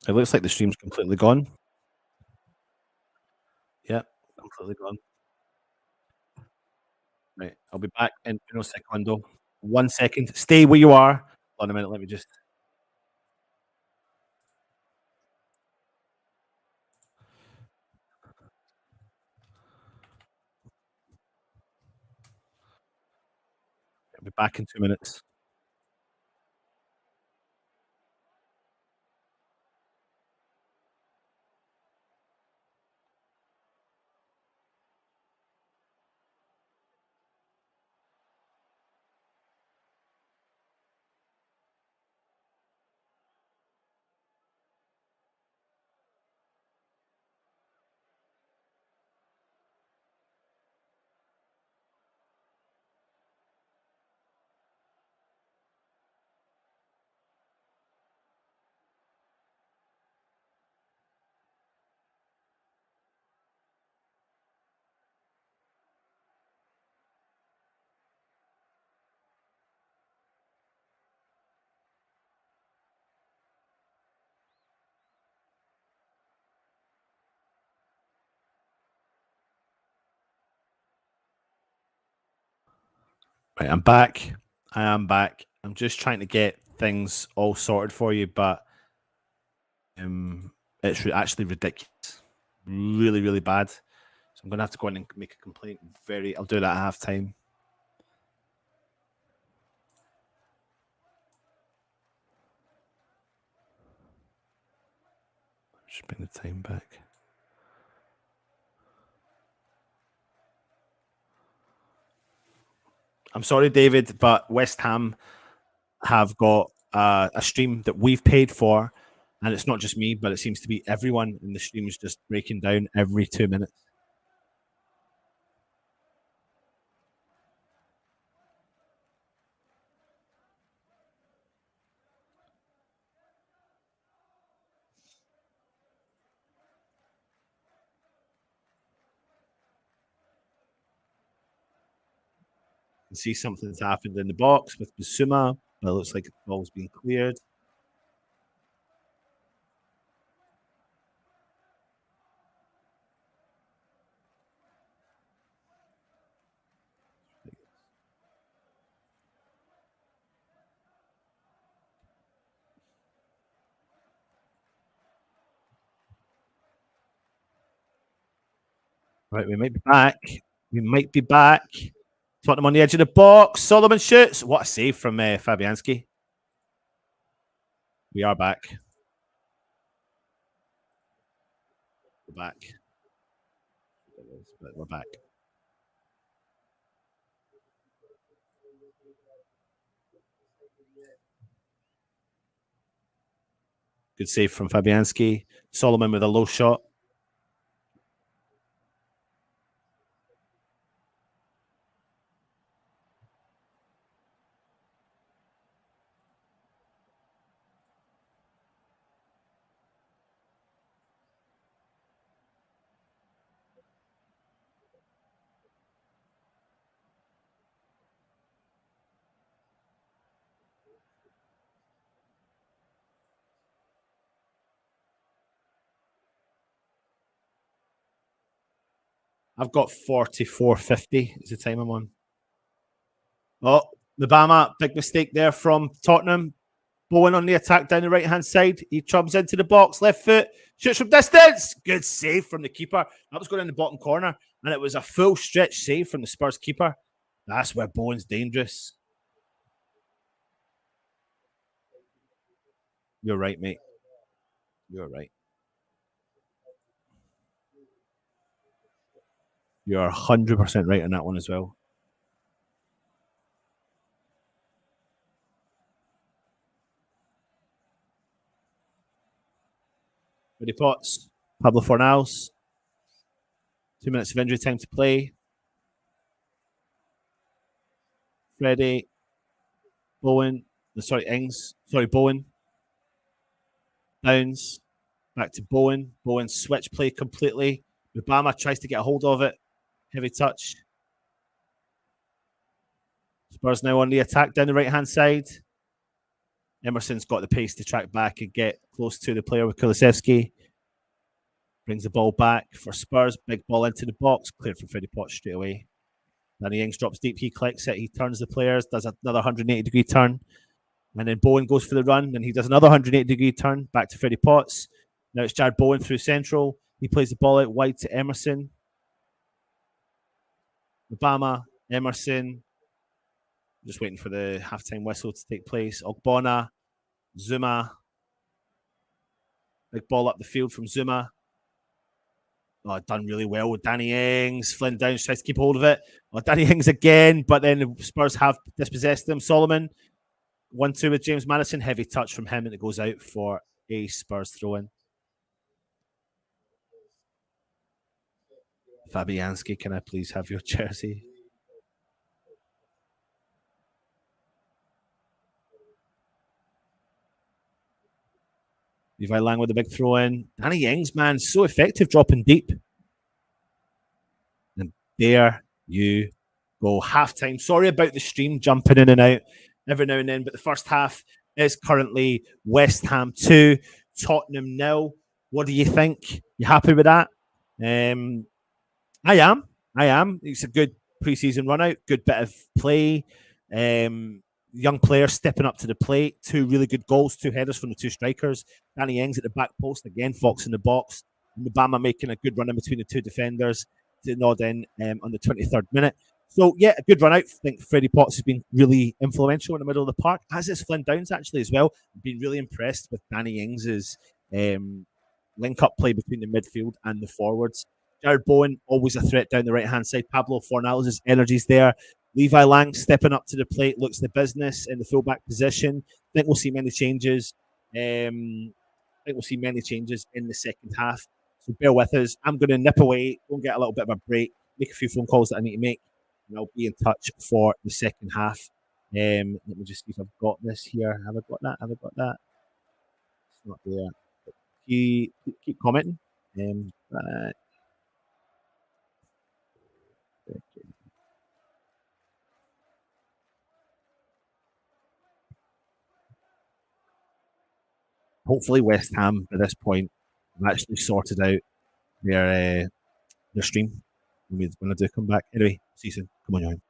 It looks like the stream's completely gone. Yeah, completely gone. Right, I'll be back in uno secondo. 1 second. Stay where you are. Hold on a minute. Let me just. Back in 2 minutes. Right, I'm back. I am back. I'm just trying to get things all sorted for you, but it's actually ridiculous. Really, really bad. So I'm going to have to go in and make a complaint. I'll do that at half time. Just bring the time back. I'm sorry, David, but West Ham have got a stream that we've paid for, and it's not just me, but it seems to be everyone in the stream is just breaking down every 2 minutes. See something's happened in the box with Basuma, but it looks like the ball's been cleared. Right, we might be back. We might be back. Tottenham on the edge of the box. Solomon shoots. What a save from Fabianski. We are back. We're back. We're back. Good save from Fabianski. Solomon with a low shot. I've got 44.50 is the time I'm on. Oh, Mabama, big mistake there from Tottenham. Bowen on the attack down the right-hand side. He trumps into the box, left foot, shoots from distance. Good save from the keeper. That was going in the bottom corner, and it was a full stretch save from the Spurs keeper. That's where Bowen's dangerous. You're right, mate. You're right. You're 100% right on that one as well. Ready Potts, Pablo Fornals. 2 minutes of injury time to play. Freddie, Bowen, Ings. Bowen. Downs, back to Bowen. Bowen switch play completely. Obama tries to get a hold of it. Heavy touch. Spurs now on the attack down the right-hand side. Emerson's got the pace to track back and get close to the player with Kulusevski. Brings the ball back for Spurs. Big ball into the box. Cleared from Freddie Potts straight away. Danny Ings drops deep. He collects it. He turns the players. Does another 180-degree turn. And then Bowen goes for the run. And he does another 180-degree turn. Back to Freddie Potts. Now it's Jared Bowen through central. He plays the ball out wide to Emerson. Obama, Emerson. Just waiting for the halftime whistle to take place. Ogbonna, Zuma. Big ball up the field from Zuma. Oh, done really well with Danny Ings. Flynn Downs tries to keep hold of it. Oh, Danny Ings again, but then the Spurs have dispossessed them. Solomon, 1-2 with James Madison. Heavy touch from him, and it goes out for a Spurs throw-in. Fabianski, can I please have your jersey? Levi Lang with a big throw-in. Danny Ings, man, so effective dropping deep. And there you go. Halftime. Sorry about the stream jumping in and out every now and then, but the first half is currently West Ham 2, Tottenham 0. What do you think? You happy with that? I am. It's a good preseason run out, good bit of play. Young players stepping up to the plate. 2 really good goals, 2 headers from the 2 strikers. Danny Ings at the back post again, Fox in the box. And Obama making a good run in between the 2 defenders to nod in on the 23rd minute. So, yeah, a good run out. I think Freddie Potts has been really influential in the middle of the park, as is Flynn Downs actually as well. I've been really impressed with Danny Ings's link-up play between the midfield and the forwards. Jared Bowen, always a threat down the right-hand side. Pablo Fornals' energy's there. Levi Lang stepping up to the plate, looks the business in the fullback position. I think we'll see many changes. In the second half. So bear with us. I'm going to nip away, go and get a little bit of a break, make a few phone calls that I need to make, and I'll be in touch for the second half. Let me just see if I've got this here. Have I got that? It's not there. Keep commenting. Hopefully West Ham at this point have actually sorted out their stream when I do come back. Anyway, see you soon. Come on, Johan.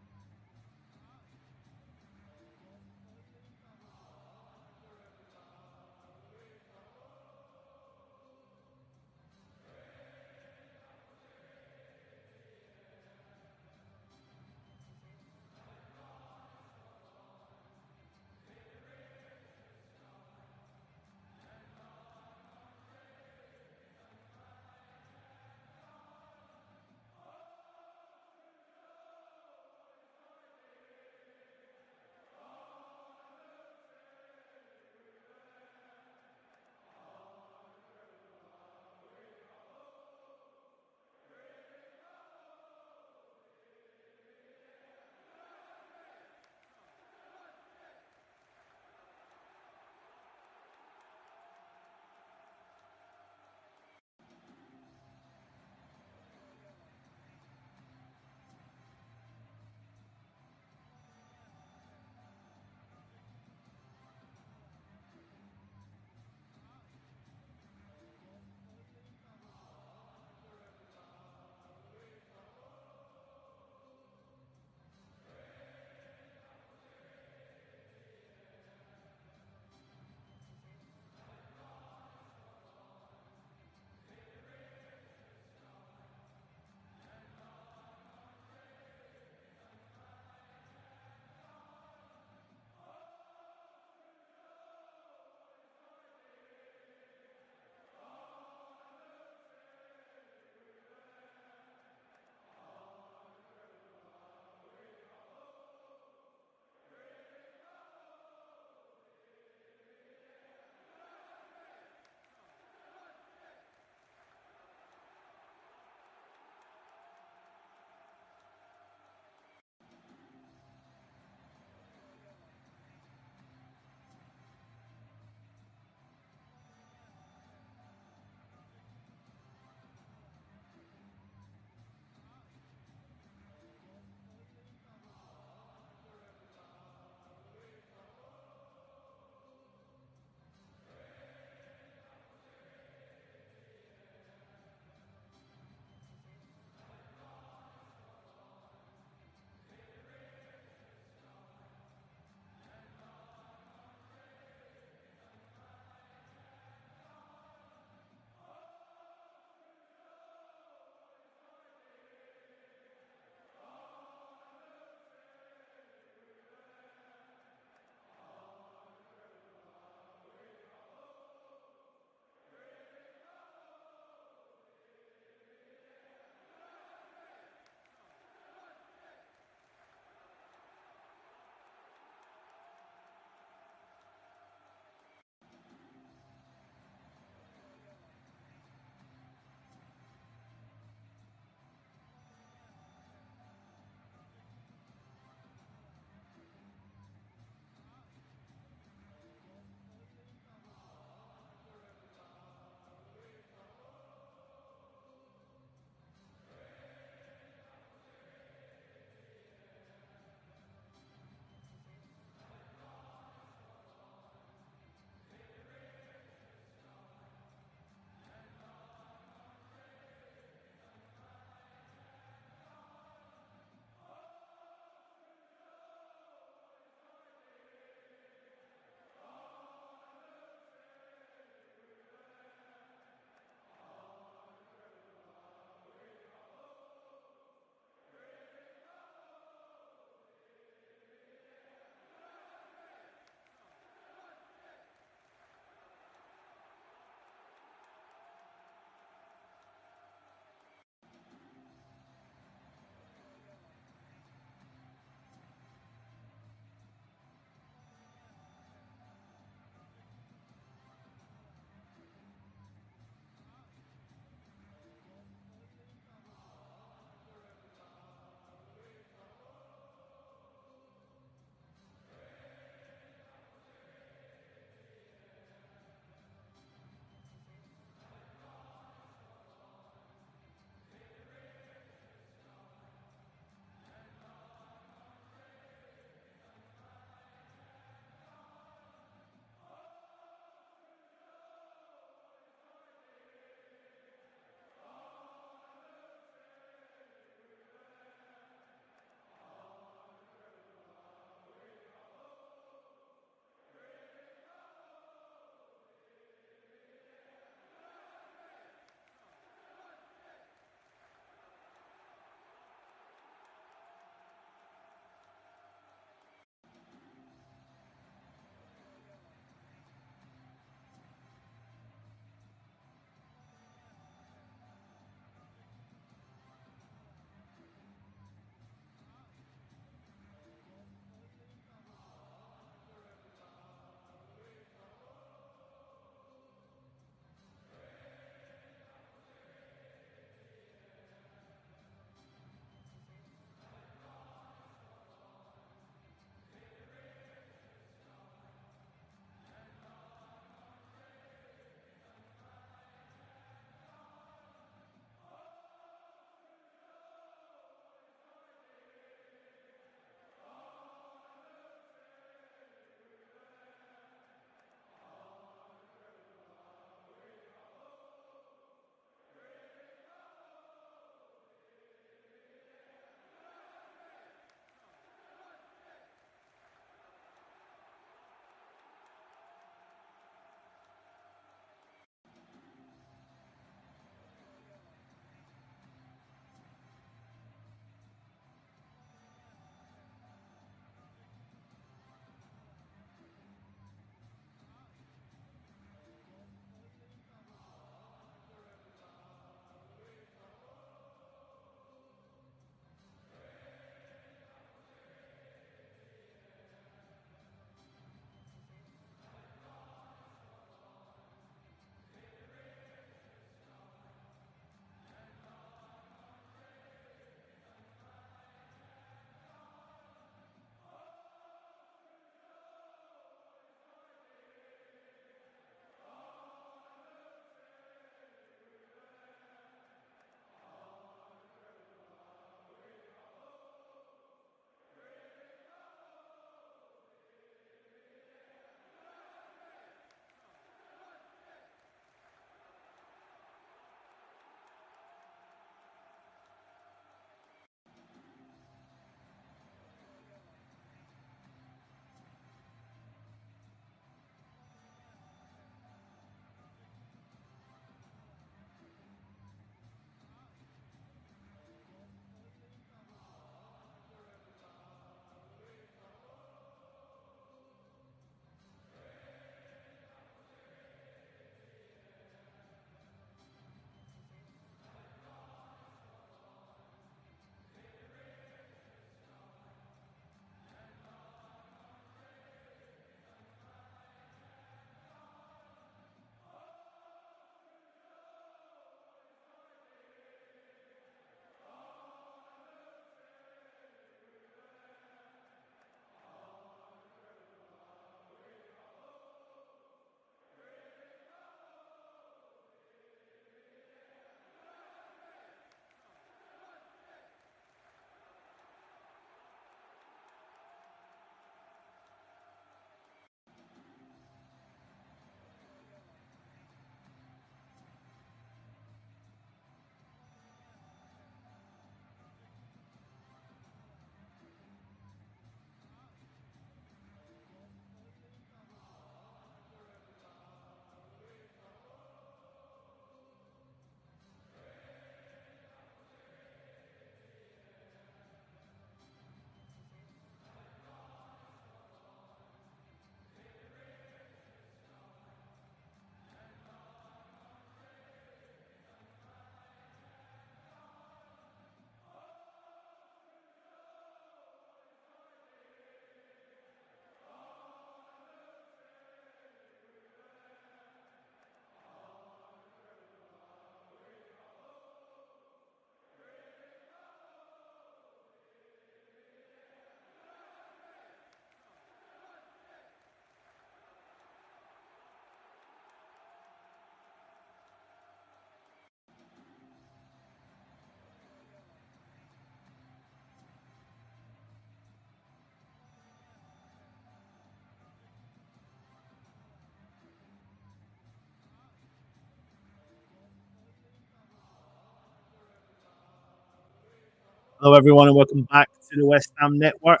Hello, everyone, and welcome back to the West Ham Network.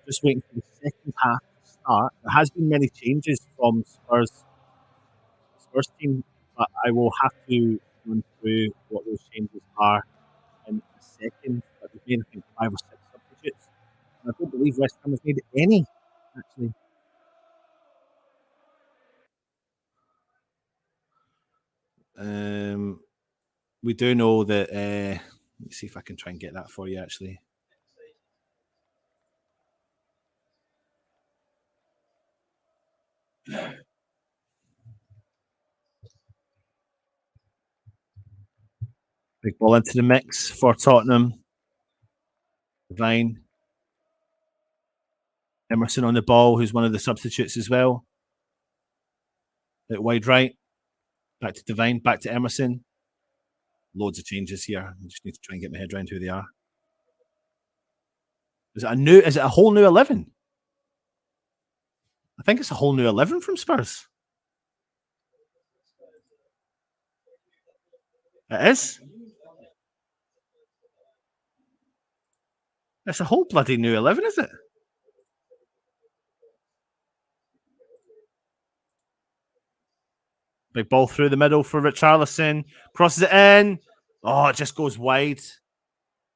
Just waiting for the second half to start. There has been many changes from Spurs team, but I will have to run through what those changes are in a second. But there's been, I think, 5 or 6 substitutes. And I don't believe West Ham has made any, actually. We do know that. Let me see if I can try and get that for you, actually. Big ball into the mix for Tottenham. Vine. Emerson on the ball, who's one of the substitutes as well. Out wide right. Back to Devine. Back to Emerson. Loads of changes here. I just need to try and get my head around who they are. Is it a whole new 11? I think it's a whole new 11 from Spurs. It is. It's a whole bloody new 11, is it? Big ball through the middle for Richarlison. Crosses it in. Oh, it just goes wide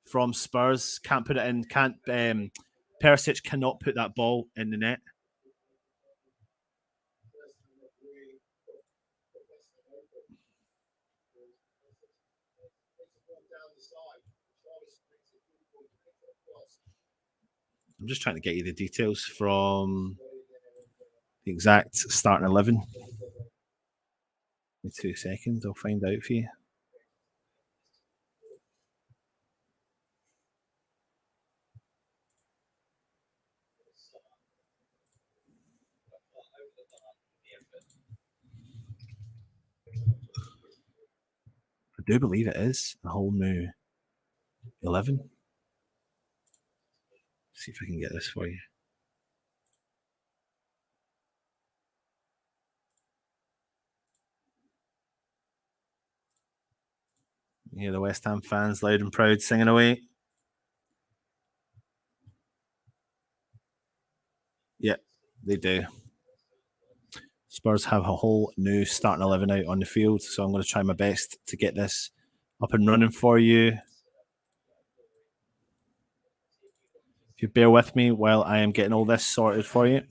from Spurs. Can't put it in. Perisic cannot put that ball in the net. I'm just trying to get you the details from the exact starting 11. In 2 seconds, I'll find out for you. I do believe it is a whole new 11. Let's see if I can get this for you. Yeah, the West Ham fans loud and proud singing away. Yeah, they do. Spurs have a whole new starting 11 out on the field, so I'm going to try my best to get this up and running for you. If you bear with me while I am getting all this sorted for you.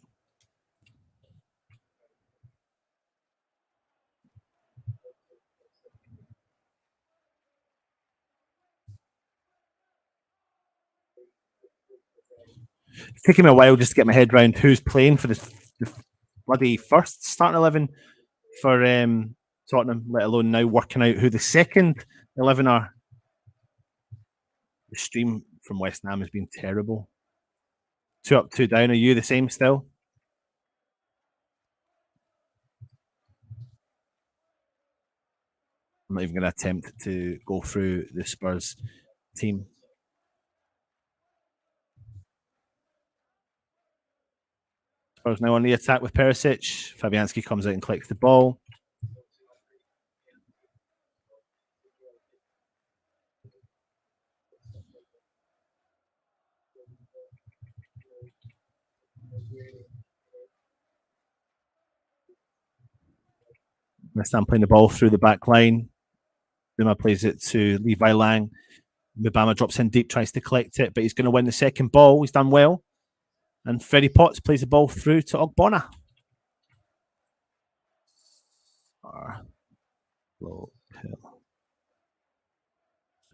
It's taking me a while just to get my head around who's playing for the bloody first starting 11 for Tottenham, let alone now working out who the second 11 are. The stream from West Ham has been terrible. 2 up, 2 down. Are you the same still? I'm not even going to attempt to go through the Spurs team. Spurs now on the attack with Perisic. Fabianski comes out and collects the ball. West Ham playing the ball through the back line. Zuma plays it to Levi Lang. Mubama drops in deep, tries to collect it, but he's going to win the second ball. He's done well. And Freddie Potts plays the ball through to Ogbonna. Low hill.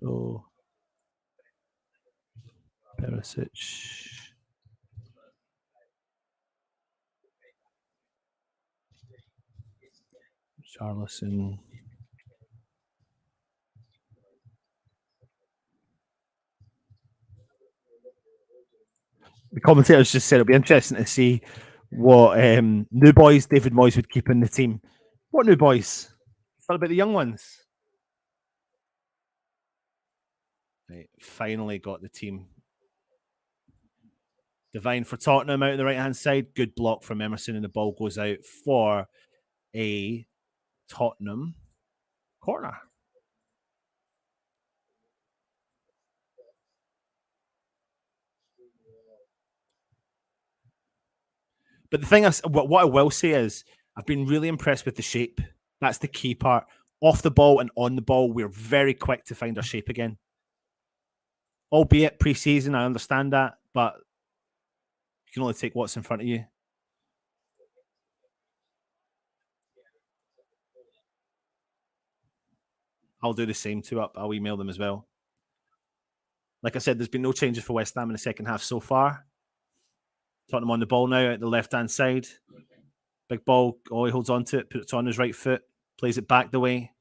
So Perisic. Charlison. The commentators just said it'll be interesting to see what new boys David Moyes would keep in the team. What new boys? What about the young ones? Right, finally got the team. Devine for Tottenham out on the right-hand side. Good block from Emerson, and the ball goes out for a Tottenham corner. But the thing is, what I will say is, I've been really impressed with the shape. That's the key part. Off the ball and on the ball, we're very quick to find our shape again. Albeit pre-season, I understand that, but you can only take what's in front of you. I'll do the same too up. I'll email them as well. Like I said, there's been no changes for West Ham in the second half so far. Tottenham on the ball now at the left-hand side. Big ball. Oh, he holds on to it, puts it on his right foot, plays it back the way.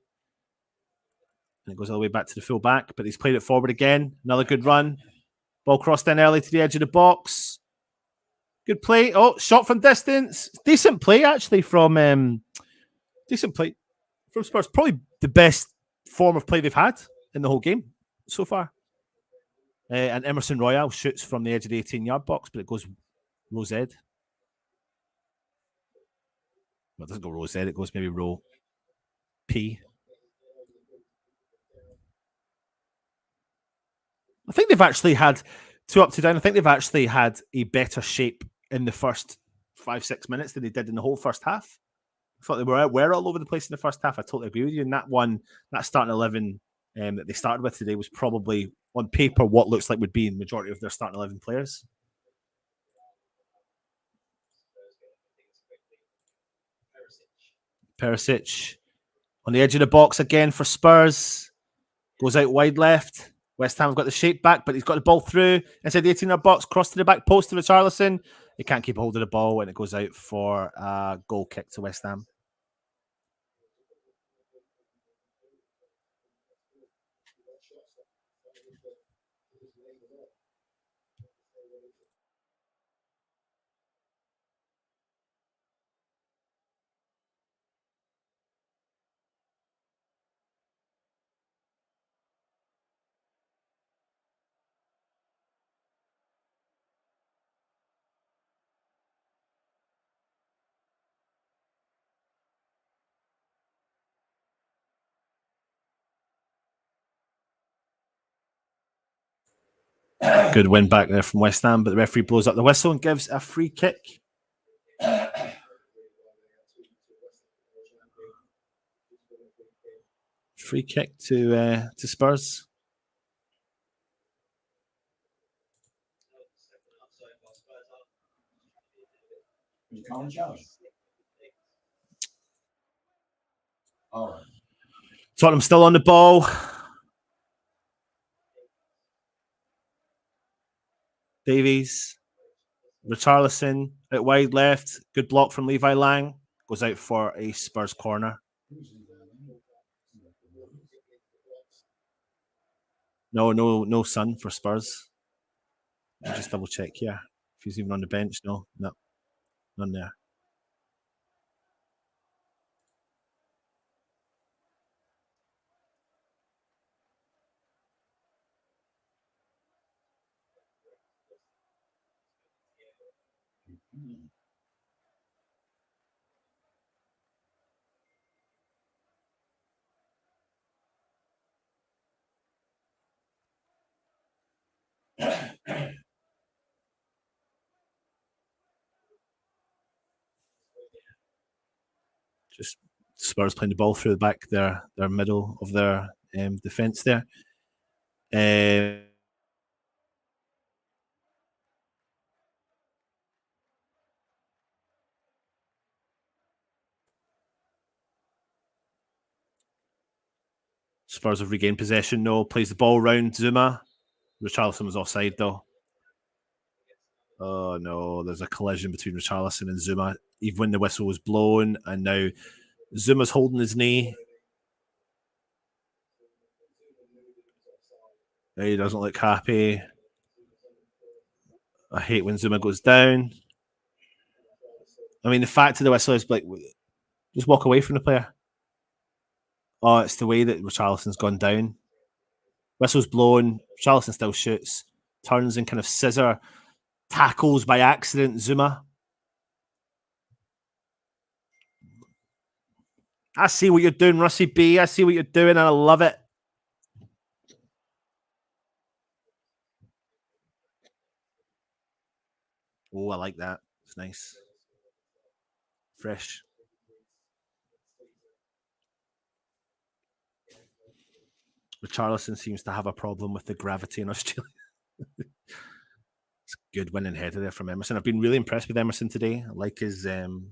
And it goes all the way back to the full back, but he's played it forward again. Another good run. Ball crossed in early to the edge of the box. Good play. Oh, shot from distance. Decent play, actually, from Spurs. Probably the best form of play they've had in the whole game so far. And Emerson Royale shoots from the edge of the 18-yard box, but it goes rose ed. Well, it doesn't go rose ed. It goes maybe row P. I think they've actually had 2 up, 2 down. I think they've actually had a better shape in the first 5-6 minutes than they did in the whole first half. I thought they were all over the place in the first half. I totally agree with you. And that starting 11 that they started with today was probably on paper what looks like would be the majority of their starting 11 players. Perisic on the edge of the box again for Spurs. Goes out wide left. West Ham have got the shape back, but he's got the ball through inside the 18-yard box, cross to the back post to Richarlison. He can't keep a hold of the ball, and it goes out for a goal kick to West Ham. Good win back there from West Ham, but the referee blows up the whistle and gives a free kick. Free kick to Spurs. Tottenham still on the ball. Davies, Richarlison out wide left. Good block from Levi Lang. Goes out for a Spurs corner. No Son for Spurs. I'll just double check here. If he's even on the bench, no, none there. Just Spurs playing the ball through the back, their middle of their defence there. Spurs have regained possession. No, plays the ball round Zuma. Richarlison was offside though. Oh no, there's a collision between Richarlison and Zuma. Even when the whistle was blown, and now Zuma's holding his knee. He doesn't look happy. I hate when Zuma goes down. I mean, the fact of the whistle is like, just walk away from the player. Oh, it's the way that Richarlison's gone down. Whistle's blown. Richarlison still shoots. Turns and kind of scissor tackles by accident Zuma. I see what you're doing, Russie B. I see what you're doing, and I love it. Oh, I like that. It's nice. fresh. Richarlison seems to have a problem with the gravity in Australia. It's a good winning header there from Emerson. I've been really impressed with Emerson today. I like his vibe.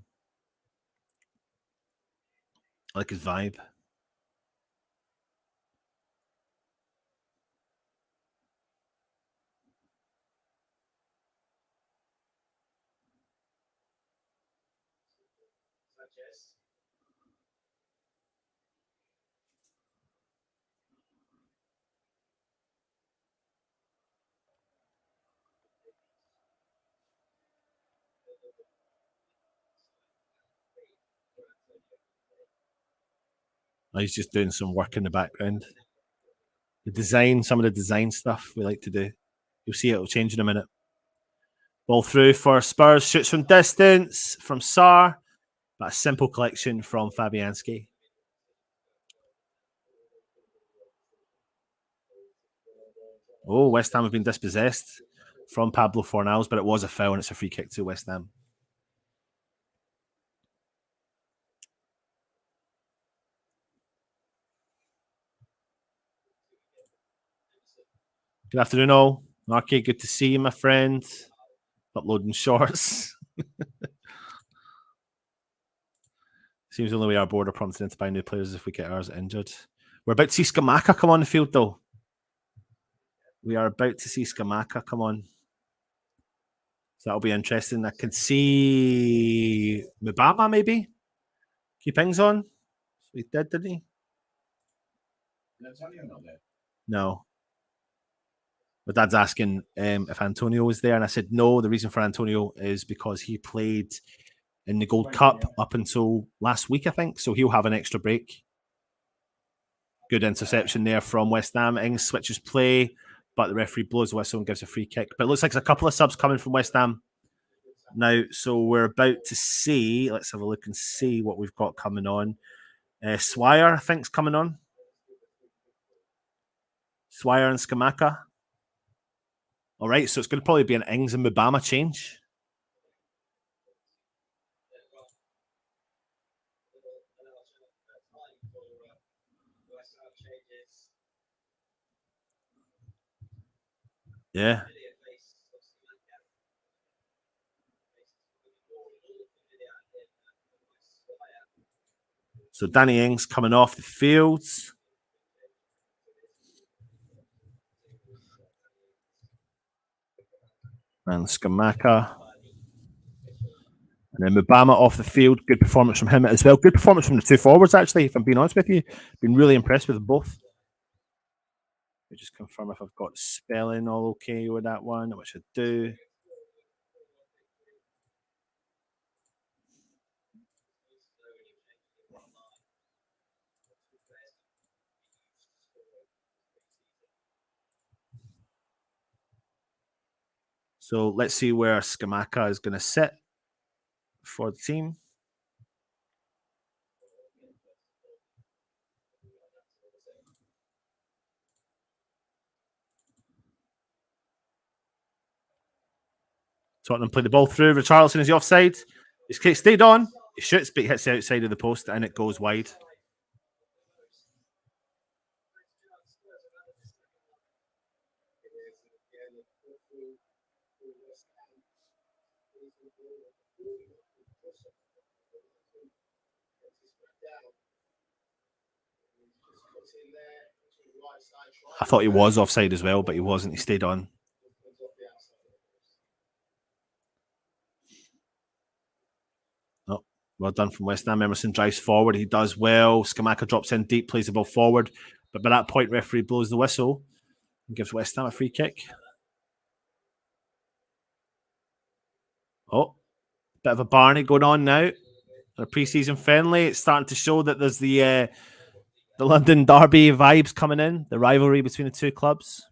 He's just doing some work in the background. Some of the design stuff we like to do. You'll see it'll change in a minute. Ball through for Spurs, shoots from distance from Sarr, but a simple collection from Fabianski. Oh, West Ham have been dispossessed from Pablo Fornals, but it was a foul and it's a free kick to West Ham. Good afternoon, all. Marky, good to see you, my friend. Uploading shorts. Seems the only way our board are prompted into buying new players is if we get ours injured. We're about to see Scamacca come on the field, though. We are about to see Scamacca come on. So that'll be interesting. I can see Mubama, maybe. Keep pings on. He did, didn't he? No. My dad's asking if Antonio was there, and I said no. The reason for Antonio is because he played in the Gold Cup up until last week, I think. So he'll have an extra break. Good interception there from West Ham. Ings switches play, but the referee blows the whistle and gives a free kick. But it looks like there's a couple of subs coming from West Ham now. So we're about to see. Let's have a look and see what we've got coming on. Swire, I think, is coming on. Swire and Scamacca. All right, so it's going to probably be an Ings and Mubama change. Yeah. So Danny Ings coming off the field. And Scamacca. And then Mubama off the field. Good performance from him as well. Good performance from the two forwards, actually, if I'm being honest with you. Been really impressed with them both. Let me just confirm if I've got spelling all okay with that one, which I do. So let's see where Scamacca is going to sit for the team. Tottenham play the ball through. Richarlison is the offside. He's stayed on. He shoots, but he hits the outside of the post and it goes wide. I thought he was offside as well, but he wasn't. He stayed on. Oh, well done from West Ham. Emerson drives forward. He does well. Scamacca drops in deep, plays the ball forward. But by that point, referee blows the whistle and gives West Ham a free kick. Oh, bit of a Barney going on now. A pre-season friendly. It's starting to show that there's the London Derby vibes coming in. The rivalry between the two clubs.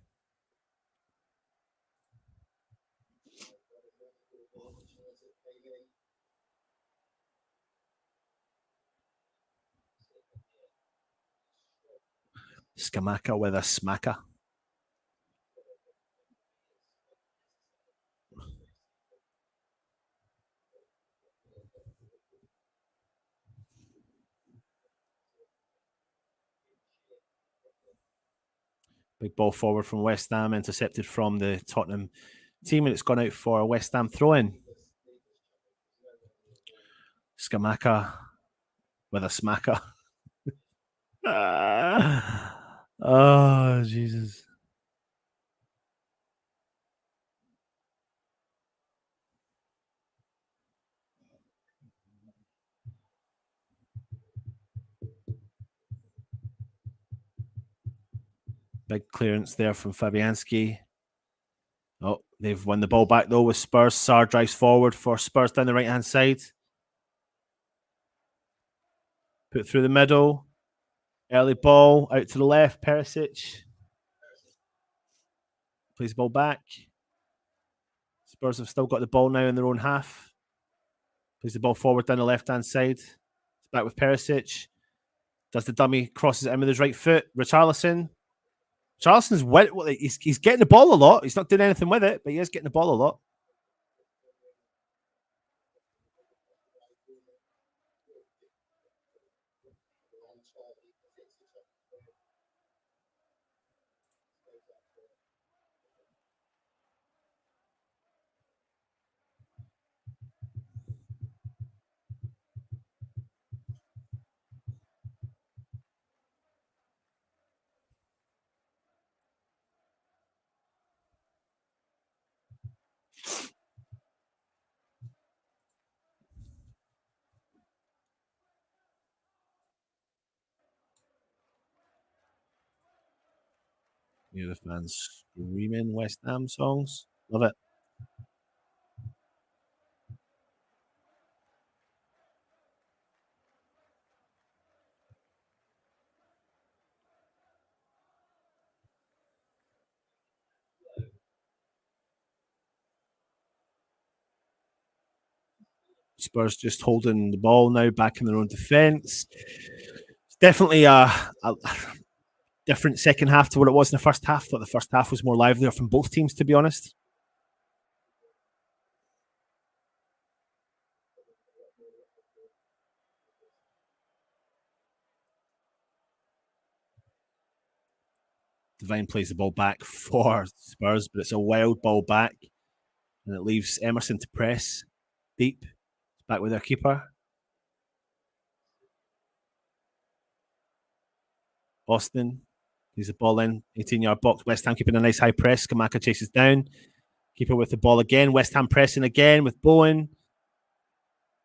Scamacca with a smacker. Big ball forward from West Ham, intercepted from the Tottenham team, and it's gone out for a West Ham throw-in. Scamacca with a smacker. Oh, Jesus. Big clearance there from Fabianski. Oh, they've won the ball back though with Spurs. Sarr drives forward for Spurs down the right-hand side. Put through the middle. Early ball out to the left. Perisic plays the ball back. Spurs have still got the ball now in their own half. Plays the ball forward down the left-hand side. It's back with Perisic. Does the dummy, crosses it in with his right foot. Richarlison. Richarlison's wet. He's getting the ball a lot. He's not doing anything with it, but he is getting the ball a lot. You the fans screaming West Ham songs. Love it. Spurs just holding the ball now, back in their own defence. It's definitely a different second half to what it was in the first half. I thought the first half was more livelier from both teams, to be honest. Devine plays the ball back for Spurs, but it's a wild ball back, and it leaves Emerson to press deep. Back with their keeper. Austin leaves the ball in, 18-yard box. West Ham keeping a nice high press. Scamacca chases down. Keeper with the ball again. West Ham pressing again with Bowen.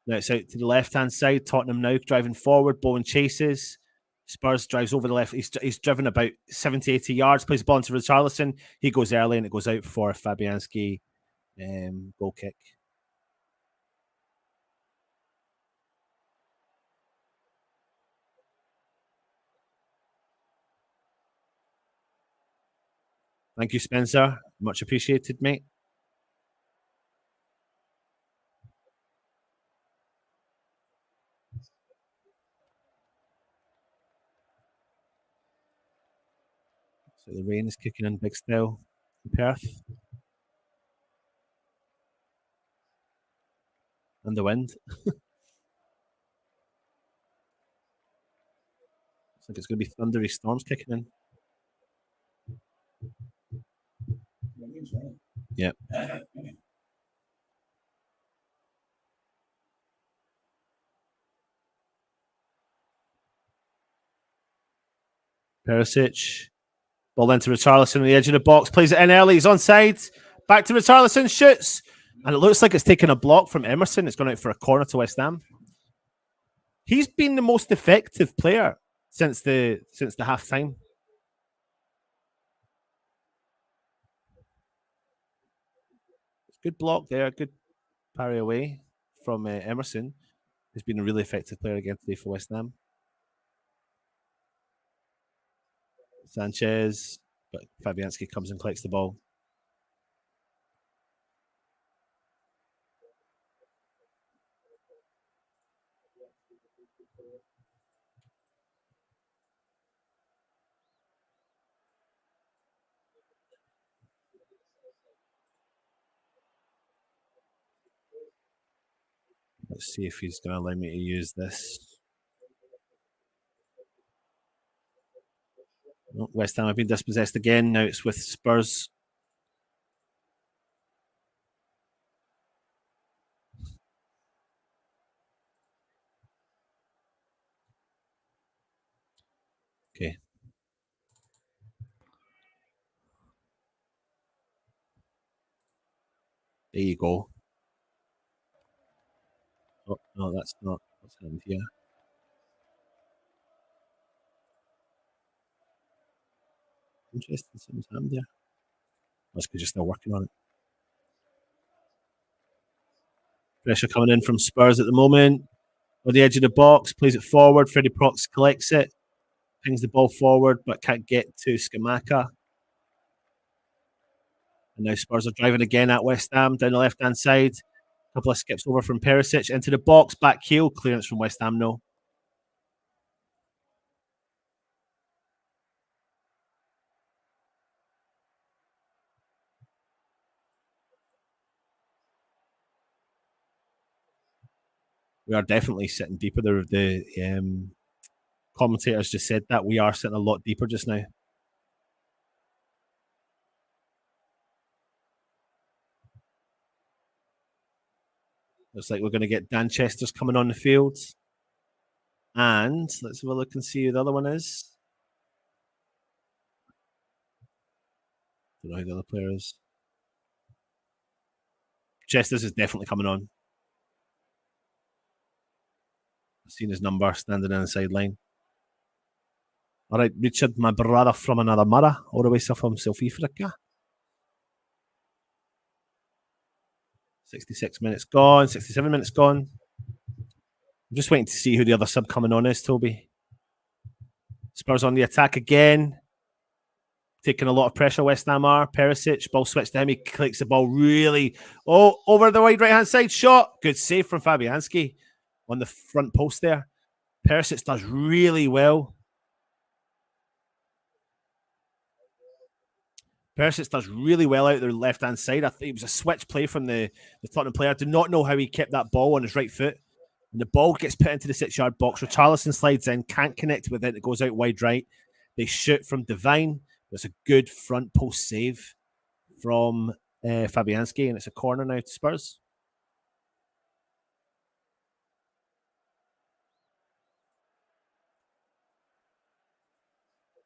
Now it's out to the left-hand side. Tottenham now driving forward. Bowen chases. Spurs drives over the left. He's driven about 70, 80 yards. Plays the ball into Richarlison. He goes early and it goes out for a Fabianski goal kick. Thank you, Spencer. Much appreciated, mate. So the rain is kicking in big style in Perth. And the wind. Looks like it's going to be thundery storms kicking in. Yeah. Perisic. Ball into Richarlison on the edge of the box. Plays it in early. He's onside. Back to Richarlison. Shoots. And it looks like it's taken a block from Emerson. It's gone out for a corner to West Ham. He's been the most effective player since the half time. Good block there. Good parry away from Emerson, who's been a really effective player again today for West Ham. Sanchez, but Fabianski comes and collects the ball. Let's see if he's going to allow me to use this. Oh, West Ham have been dispossessed again. Now it's with Spurs. Okay. There you go. Oh, no, that's not what's happened here. Interesting. Something's happened there. That's because you're still working on it. Pressure coming in from Spurs at the moment. On the edge of the box, plays it forward. Freddie Prox collects it, pings the ball forward, but can't get to Scamacca. And now Spurs are driving again at West Ham down the left-hand side. A couple of skips over from Perisic into the box, back heel, clearance from West Ham, no. We are definitely sitting deeper. The commentators just said that. We are sitting a lot deeper just now. Looks like we're going to get Dan Chester's coming on the field. And let's have a look and see who the other one is. Don't know who the other player is. Chester's is definitely coming on. I've seen his number standing on the sideline. All right, Richard, my brother from another mother, all the way from South Africa. 66 minutes gone, 67 minutes gone. I'm just waiting to see who the other sub coming on is, Toby. Spurs on the attack again. Taking a lot of pressure, West Ham are. Perisic, ball switched to him. He clicks the ball really. Oh, over the wide right-hand side. Shot. Good save from Fabianski on the front post there. Perisic does really well. Perisic does really well out the left-hand side. I think it was a switch play from the Tottenham player. I do not know how he kept that ball on his right foot. And the ball gets put into the 6-yard box. Richarlison slides in, can't connect with it. It goes out wide right. They shoot from Divine. There's a good front post save from Fabianski, and it's a corner now to Spurs.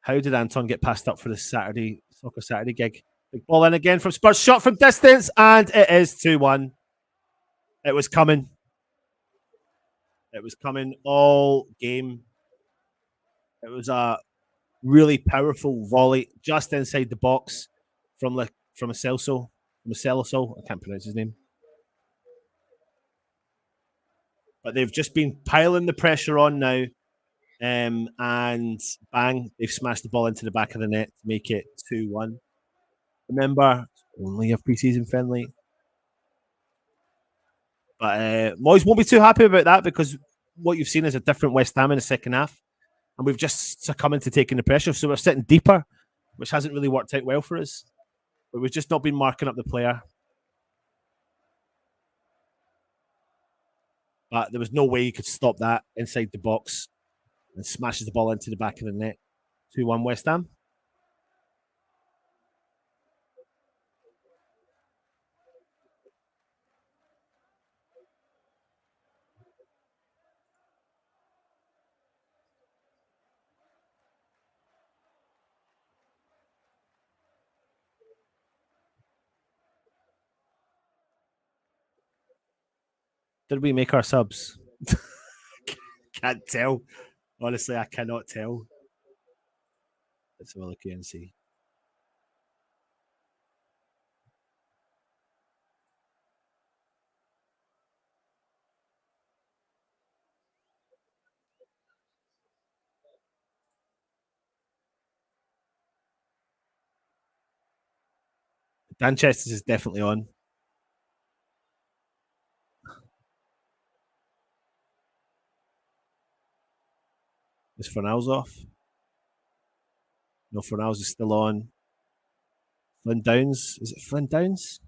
How did Anton get passed up for the Soccer Saturday gig? Big ball in again from Spurs. Shot from distance, and it is 2-1. It was coming. It was coming all game. It was a really powerful volley just inside the box from a Celso. I can't pronounce his name. But they've just been piling the pressure on now. And bang, they've smashed the ball into the back of the net to make it 2-1. Remember, only a preseason friendly. But Moyes won't be too happy about that because what you've seen is a different West Ham in the second half. And we've just succumbed to taking the pressure. So we're sitting deeper, which hasn't really worked out well for us. But we've just not been marking up the player. But there was no way he could stop that inside the box and smashes the ball into the back of the net. 2-1 West Ham. Did we make our subs? Can't tell. Honestly, I cannot tell. Let's have a look here and see. Dan Chester's is definitely on. Is Fornals off? No, Fornals is still on. Flynn Downs. Is it Flynn Downs?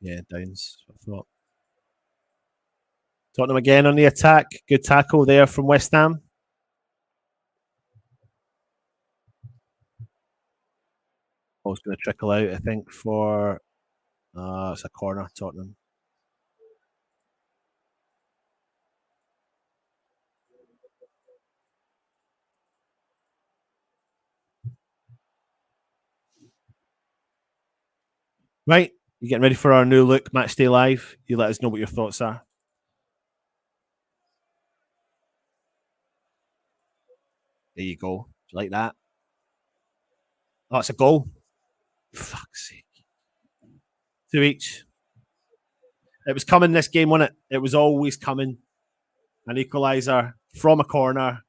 Yeah, Downs. I thought. Tottenham again on the attack. Good tackle there from West Ham. Ball's going to trickle out, I think, for... it's a corner, Tottenham. Right, you getting ready for our new look, Matchday Live? You let us know what your thoughts are. There you go. Do you like that? Oh, it's a goal. Fuck's sake. 2 each. It was coming this game, wasn't it? It was always coming. An equaliser from a corner.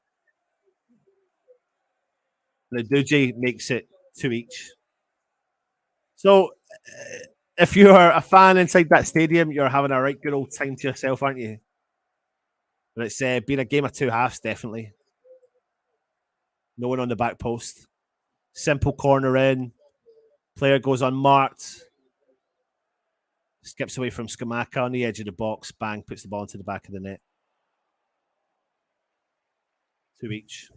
And the Duji makes it 2 each. So, if you're a fan inside that stadium, you're having a right good old time to yourself, aren't you? But it's been a game of 2 halves, definitely. No one on the back post. Simple corner in. Player goes unmarked. Skips away from Scamacca on the edge of the box. Bang, puts the ball into the back of the net. 2 each.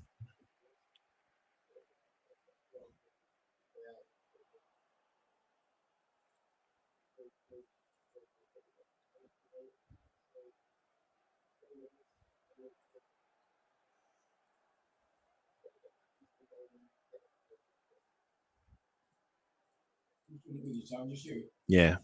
Yeah.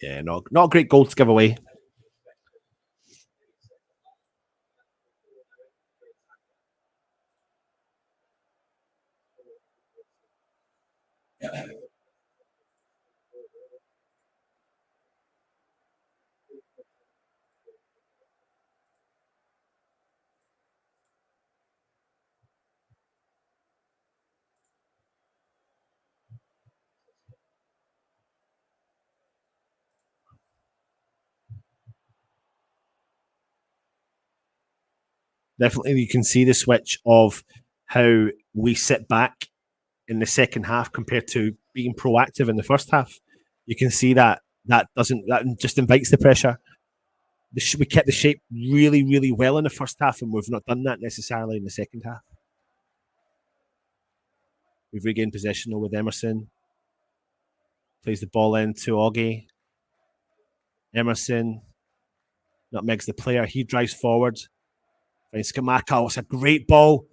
Yeah, not a great goal to give away. Definitely, you can see the switch of how we sit back in the second half compared to being proactive in the first half. You can see that that just invites the pressure. We kept the shape really, really well in the first half, and we've not done that necessarily in the second half. We've regained possession with Emerson. Plays the ball in to Augie. Emerson nutmegs the player. He drives forward. Finds Scamacca. It's a great ball.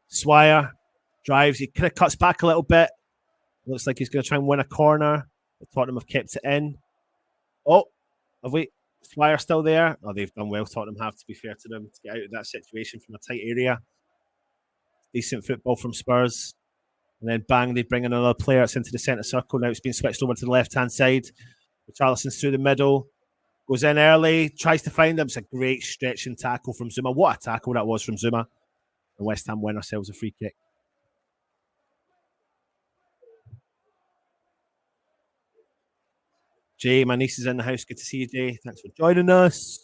Swire drives. He kind of cuts back a little bit. Looks like he's going to try and win a corner. But Tottenham have kept it in. Oh, have we? Swire still there? Oh, they've done well. Tottenham have, to be fair to them, to get out of that situation from a tight area. Decent football from Spurs. And then bang, they bring in another player. It's into the centre circle. Now it's been switched over to the left-hand side. Richarlison's through the middle. Goes in early. Tries to find them. It's a great stretching tackle from Zuma. What a tackle that was from Zuma. And West Ham win ourselves a free kick. Jay, my niece is in the house. Good to see you, Jay. Thanks for joining us.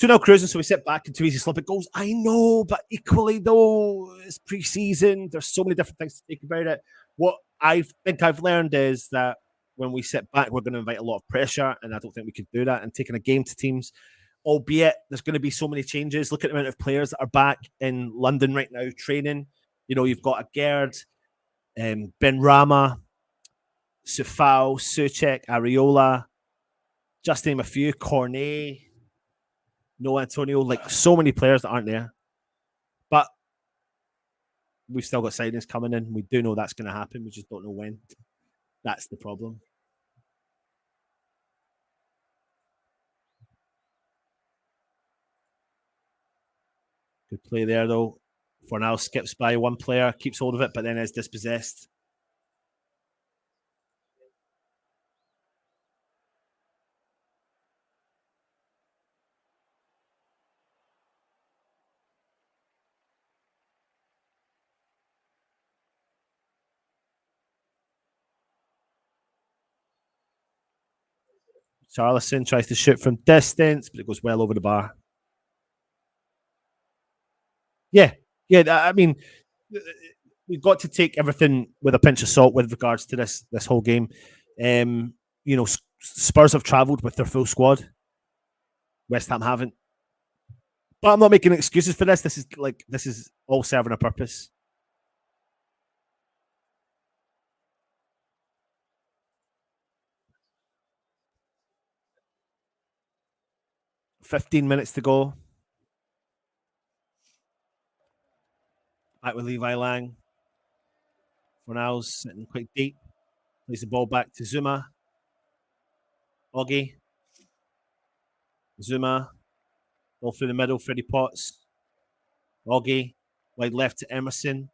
2-0 cruising, so we sit back and 2 easy slip it goals. I know, but equally though, it's pre-season. There's so many different things to think about it. What I think I've learned is that when we sit back, we're going to invite a lot of pressure, and I don't think we could do that. And taking a game to teams, albeit there's going to be so many changes. Look at the amount of players that are back in London right now training. You know, you've got a Gerd, Ben Rama, Sufal, Suchek, Areola, just name a few, Cornet, no Antonio, like so many players that aren't there. But we've still got signings coming in. We do know that's going to happen. We just don't know when. That's the problem. Good play there, though. Fornal skips by one player, keeps hold of it, but then is dispossessed. Charlison tries to shoot from distance, but it goes well over the bar. Yeah. I mean, we've got to take everything with a pinch of salt with regards to this whole game. Spurs have travelled with their full squad. West Ham haven't. But I'm not making excuses for this. This is all serving a purpose. $15 to go. Back with Levi Lang. Fornals sitting quite deep. Plays the ball back to Zuma. Oggy. Zuma. Ball through the middle. Freddie Potts. Oggy. Wide left to Emerson.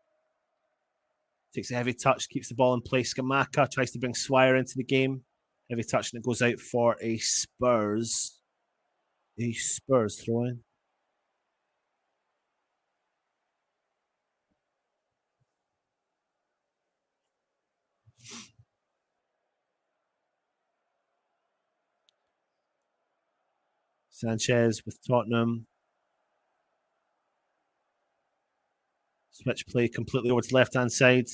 Takes a heavy touch. Keeps the ball in play. Scamacca tries to bring Swire into the game. Heavy touch, and it goes out for a Spurs. A Spurs throw in. Sanchez with Tottenham. Switch play completely over to the left-hand side.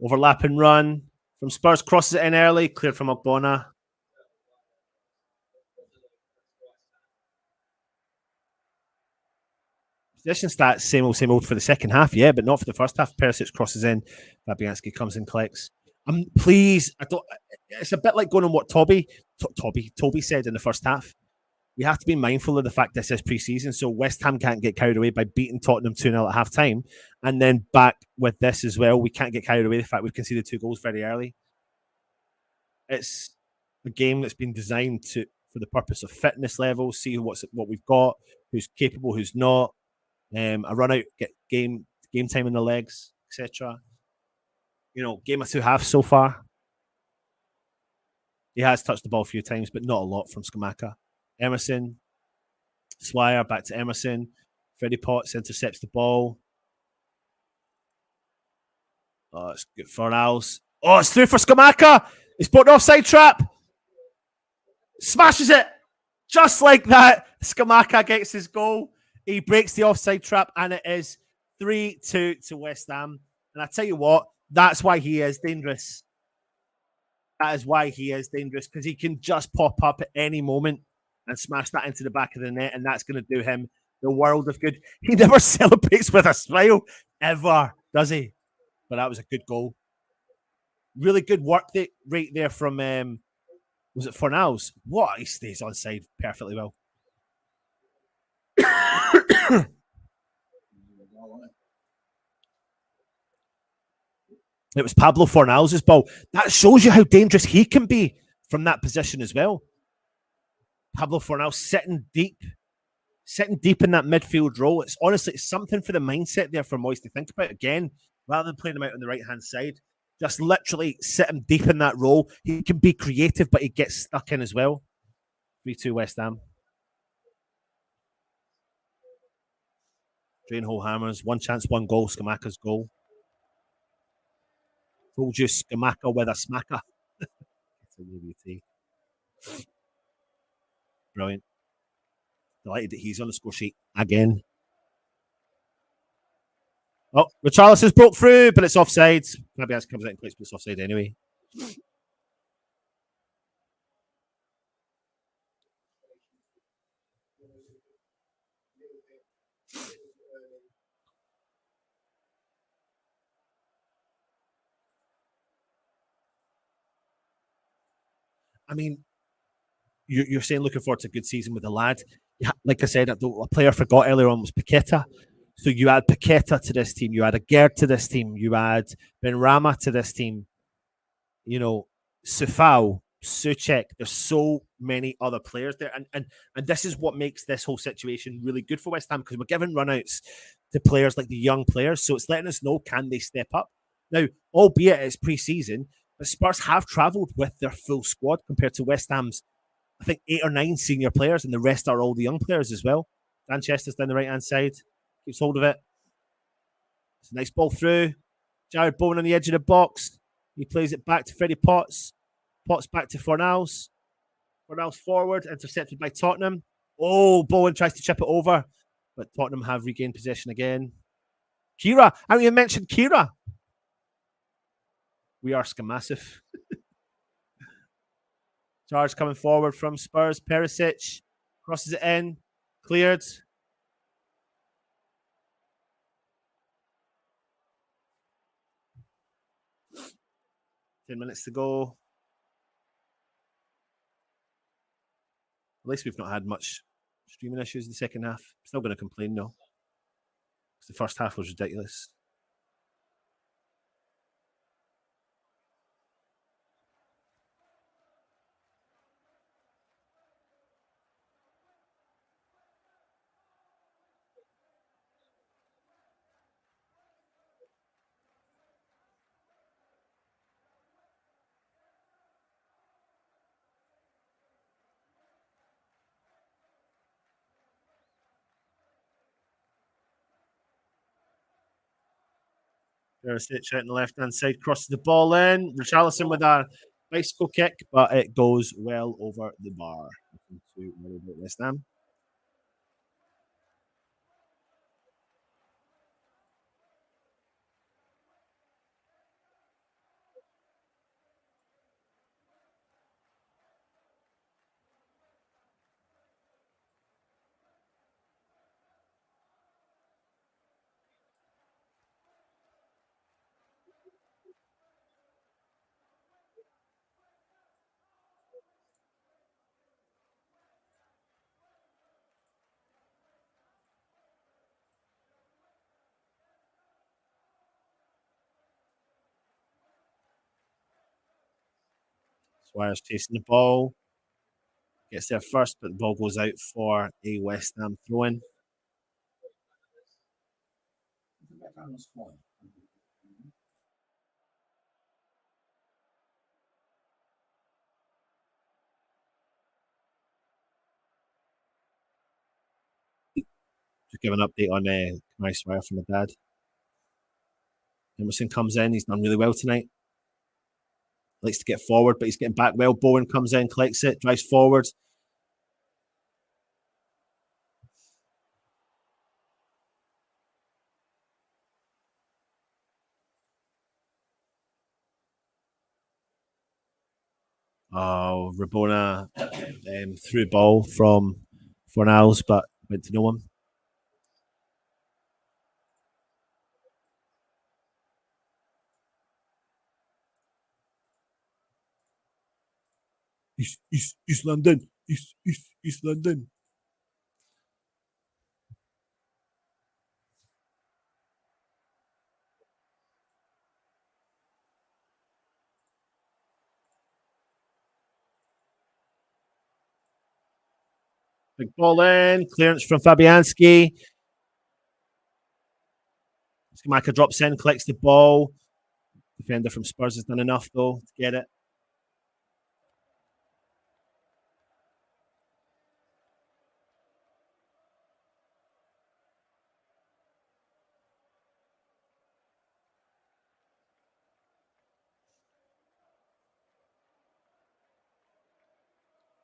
Overlap and run from Spurs. Crosses it in early. Cleared from Ogbonna. Possession stats, same old for the second half, yeah, but not for the first half. Perisic crosses in. Fabianski comes and collects. Please, I don't. It's a bit like going on what Toby said in the first half. We have to be mindful of the fact this is pre-season, so West Ham can't get carried away by beating Tottenham 2-0 at half-time. And then back with this as well, we can't get carried away with the fact we've conceded 2 goals very early. It's a game that's been designed for the purpose of fitness levels, see what we've got, who's capable, who's not. A run out, get game time in the legs, etc. Game of 2 halves so far. He has touched the ball a few times, but not a lot from Scamacca. Emerson, Swire back to Emerson. Freddie Potts intercepts the ball. Oh, it's good for Owls. Oh, it's through for Scamacca. He's put an offside trap. Smashes it. Just like that, Scamacca gets his goal. He breaks the offside trap, and it is 3-2 to West Ham. And I tell you what, that's why he is dangerous. That is why he is dangerous, because he can just pop up at any moment and smash that into the back of the net, and that's going to do him the world of good. He never celebrates with a smile, ever, does he? But that was a good goal. Really good work right there from, was it Fornals? What? He stays onside perfectly well. It was Pablo Fornals' ball. That shows you how dangerous he can be from that position as well. Pablo Fornals sitting deep in that midfield role. It's something for the mindset there for Moyes to think about again, rather than playing him out on the right-hand side. Just literally sitting deep in that role. He can be creative, but he gets stuck in as well. 3-2 West Ham. Drainhole hammers. 1 chance, 1 goal. Scamacca's goal. Told you, Scamacca with a smacker. Brilliant. Delighted that he's on the score sheet again. Oh, Richarlison's broke through, but it's offside. Maybe that comes out in place, but it's offside anyway. I mean, you're saying looking forward to a good season with the lad. Like I said, a player I forgot earlier on was Paqueta. So you add Paqueta to this team, you add Aguerd to this team, you add Benrahma to this team, Sufau, Souček. There's so many other players there. And this is what makes this whole situation really good for West Ham, because we're giving runouts to players like the young players. So it's letting us know, can they step up? Now, albeit it's pre-season, but Spurs have travelled with their full squad compared to West Ham's, I think, 8 or 9 senior players, and the rest are all the young players as well. Dan Chester's down the right-hand side. Keeps hold of it. It's a nice ball through. Jared Bowen on the edge of the box. He plays it back to Freddie Potts. Potts back to Fornals. Fornals forward, intercepted by Tottenham. Oh, Bowen tries to chip it over, but Tottenham have regained possession again. Kira, I haven't even mentioned Kira. We are Scamacca. Charge coming forward from Spurs. Perisic crosses it in, cleared. 10 minutes to go. At least we've not had much streaming issues in the second half. Still going to complain though. The first half was ridiculous. Perisic out on the left-hand side, crosses the ball in. Richarlison with a bicycle kick, but it goes well over the bar. To worry about West Ham. Suarez chasing the ball. Gets there first, but the ball goes out for a West Ham throw-in. Just give an update on Kamari Swire from my dad. Emerson comes in. He's done really well tonight. Likes to get forward, but he's getting back well. Bowen comes in, collects it, drives forward. Oh, Rabona threw ball from Fornals, but went to no one. East London. East London. Big ball in. Clearance from Fabianski. Scamacca drops in, collects the ball. Defender from Spurs has done enough, though, to get it.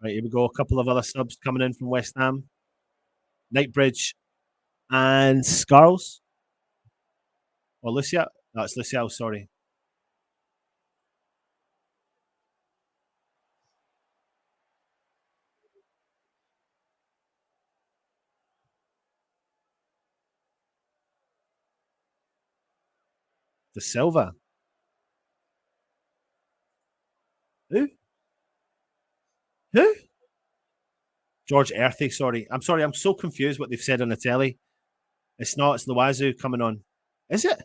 Right, here we go. A couple of other subs coming in from West Ham. Nightbridge and Scarles. Or Lucia. No, it's Lucial, sorry. De Silva. Who? Who? George Earthy, sorry. I'm sorry, I'm so confused what they've said on the telly. It's not, it's Loazu coming on. Is it?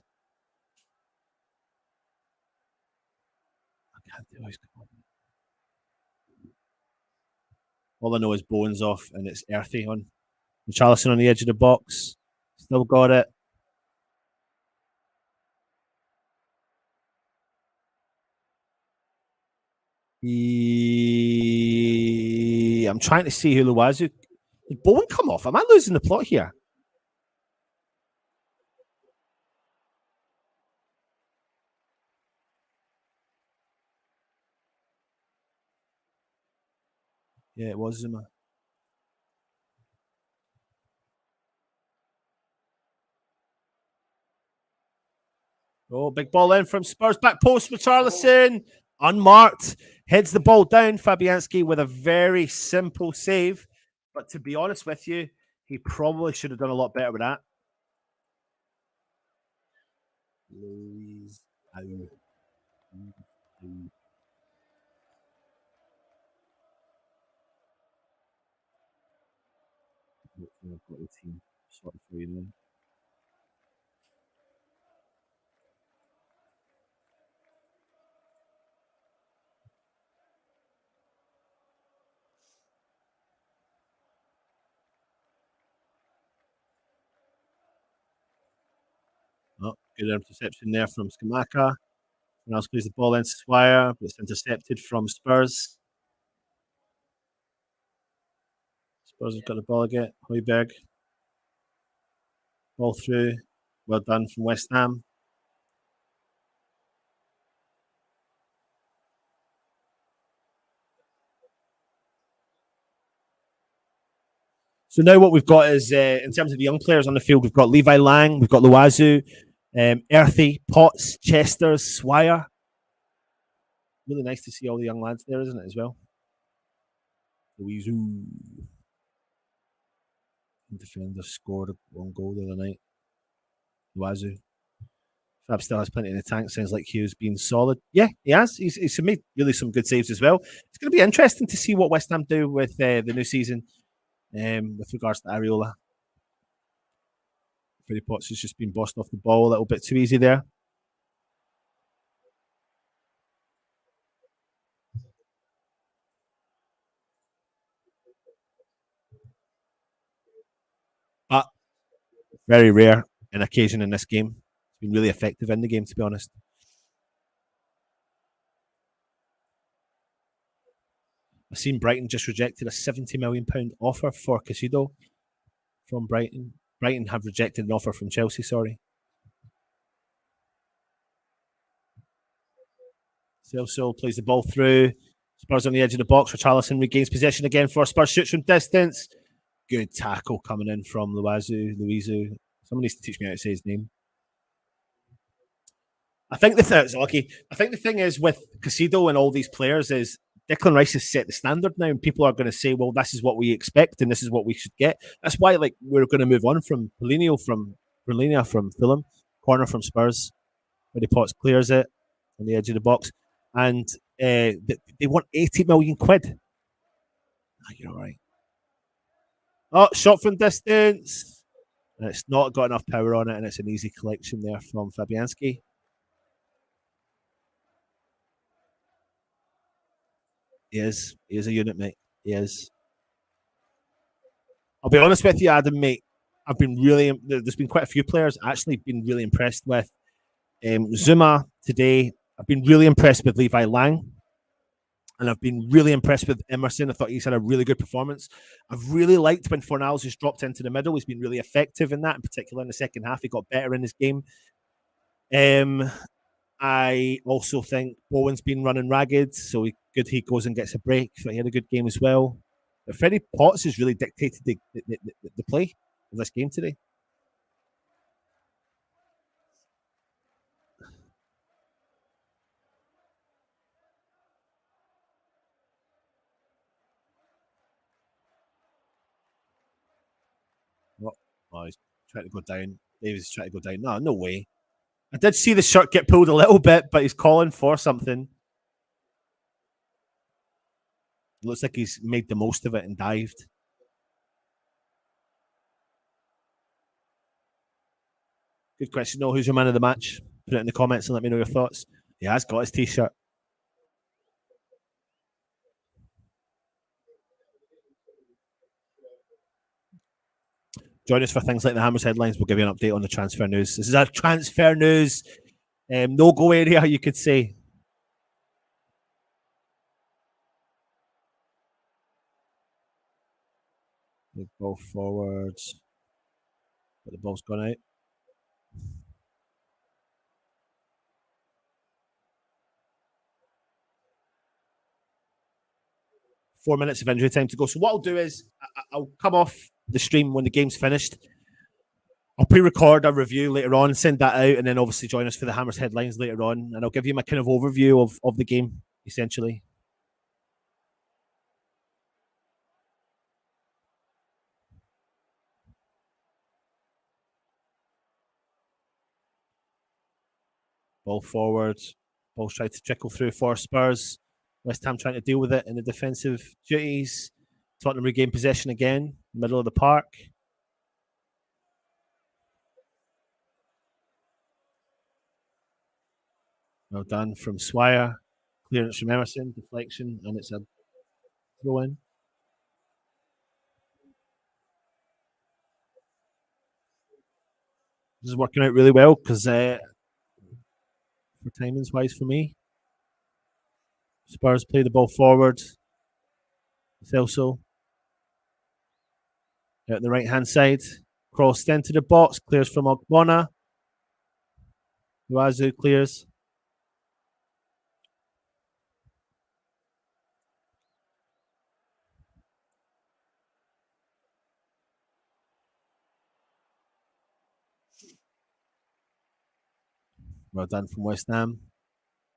I can't tell who's coming on. All I know is Bowen's off and it's Earthy on. Richarlison on the edge of the box. Still got it. I'm trying to see who Loazu. Did Bowen come off? Am I losing the plot here? Yeah, it was Zuma. Oh, big ball in from Spurs. Back post for Charlison. Unmarked. Heads the ball down. Fabianski with a very simple save. But to be honest with you, he probably should have done a lot better with that. Louise. I've got the team sorted for you now. Oh, good interception there from Scamacca. And else plays the ball into Swire, but it's intercepted from Spurs. Spurs have got the ball again. Hoiberg. Ball through. Well done from West Ham. So now what we've got is, in terms of the young players on the field, we've got Levi Lang, we've got Loazu, Earthy, Potts, Chester, Swire. Really nice to see all the young lads there, isn't it, as well? Loazu. Defender scored one goal the other night. Loazu. Fab still has plenty in the tank. Sounds like Hugh's been solid. Yeah, he has. He's made really some good saves as well. It's going to be interesting to see what West Ham do with the new season with regards to Areola. Freddie Potts has just been bossed off the ball a little bit too easy there. But very rare an occasion in this game. It's been really effective in the game, to be honest. I've seen Brighton just rejected a £70 million offer for Casido from Brighton. Brighton have rejected an offer from Chelsea, sorry. Celso plays the ball through. Spurs on the edge of the box. Richarlison regains possession again for Spurs. Shoots from distance. Good tackle coming in from Luizu. Someone needs to teach me how to say his name. I think the thing is with Casido and all these players is Declan Rice has set the standard now, and people are going to say, "Well, this is what we expect, and this is what we should get." That's why, like, we're going to move on from Polina from Fulham, corner from Spurs, where the Potts clears it on the edge of the box, and they want 80 million quid. Oh, you're all right. Oh, shot from distance. And it's not got enough power on it, and it's an easy collection there from Fabianski. He is. He is a unit, mate. He is. I'll be honest with you, Adam, mate. I've been really. There's been quite a few players actually been really impressed with. Zuma today. I've been really impressed with Levi Lang, and I've been really impressed with Emerson. I thought he's had a really good performance. I've really liked when Fornals has dropped into the middle. He's been really effective in that, in particular in the second half. He got better in his game. I also think Bowen's been running ragged, so he goes and gets a break. So he had a good game as well. But Freddie Potts has really dictated the play of this game today. Oh, he's trying to go down. Davis trying to go down. No, no way. I did see the shirt get pulled a little bit, but he's calling for something. Looks like he's made the most of it and dived. Good question. No, who's your man of the match? Put it in the comments and let me know your thoughts. He has got his t-shirt. Join us for things like the Hammers headlines. We'll give you an update on the transfer news. This is a transfer news no-go area, you could say. Big ball forwards. But the ball's gone out. 4 minutes of injury time to go. So what I'll do is I'll come off the stream when the game's finished. I'll pre-record a review later on, send that out, and then obviously join us for the Hammers headlines later on, and I'll give you my kind of overview of the game, essentially. Ball forward. Ball's tried to trickle through for Spurs. West Ham trying to deal with it in the defensive duties. Tottenham regain possession again, middle of the park. Well done from Swire. Clearance from Emerson, deflection, and it's a throw in. This is working out really well because for timings wise for me, Spurs play the ball forward. Celso out the right hand side, crossed into the box, clears from Ogbonna. Uazu clears. Well done from West Ham.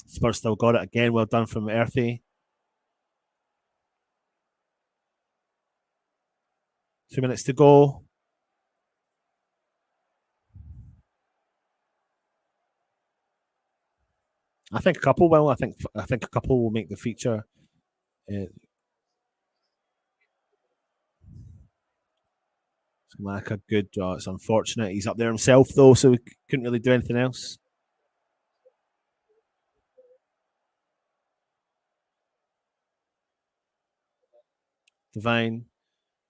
Spurs still got it again. Well done from Earthy. 2 minutes to go. I think a couple will. I think a couple will make the feature. Scamacca, good draw. It's unfortunate. He's up there himself, though, so we couldn't really do anything else. Devine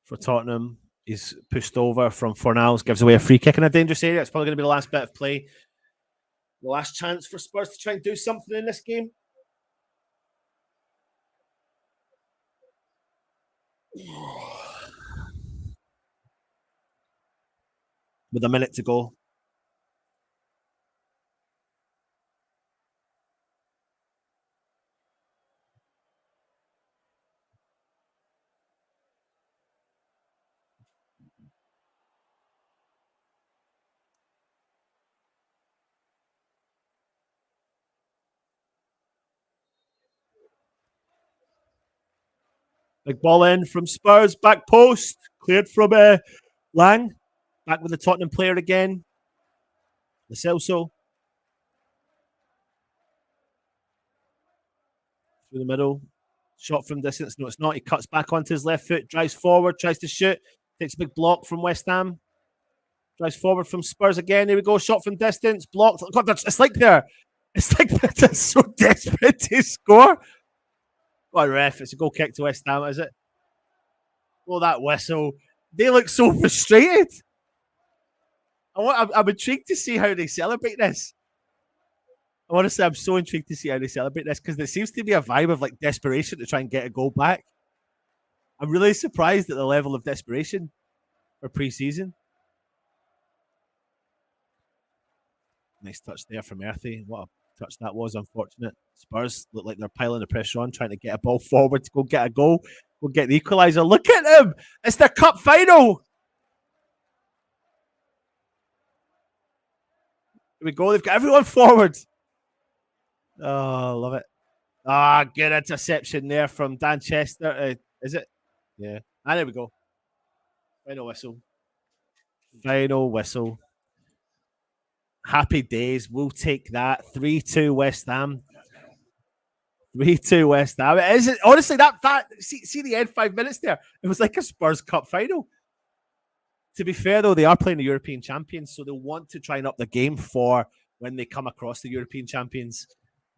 for Tottenham. He's pushed over from Fornals, gives away a free kick in a dangerous area. It's probably going to be the last bit of play. The last chance for Spurs to try and do something in this game. With a minute to go. Big ball in from Spurs, back post, cleared from Lang. Back with the Tottenham player again. The Celso. Through the middle. Shot from distance. No, it's not. He cuts back onto his left foot, drives forward, tries to shoot. Takes a big block from West Ham. Drives forward from Spurs again. Here we go. Shot from distance. Blocked. God, it's like they're so desperate to score. What a ref. It's a goal kick to West Ham, is it? Oh, that whistle. They look so frustrated. I'm intrigued to see how they celebrate this. Honestly, I'm so intrigued to see how they celebrate this because there seems to be a vibe of like desperation to try and get a goal back. I'm really surprised at the level of desperation for pre-season. Nice touch there from Earthy. What a touch that was. Unfortunate. Spurs look like they're piling the pressure on, trying to get a ball forward to go get a goal. Go get the equaliser. Look at them. It's their cup final. Here we go. They've got everyone forward. Oh, love it. Ah, good interception there from Dan Chester. Is it? Yeah. And there we go. Final whistle. Final whistle. Happy days. We'll take that. 3-2 West Ham. 3-2 West Ham. It is honestly that see the end 5 minutes there. It was like a Spurs Cup final. To be fair, though, they are playing the European champions, so they'll want to try and up the game for when they come across the European champions.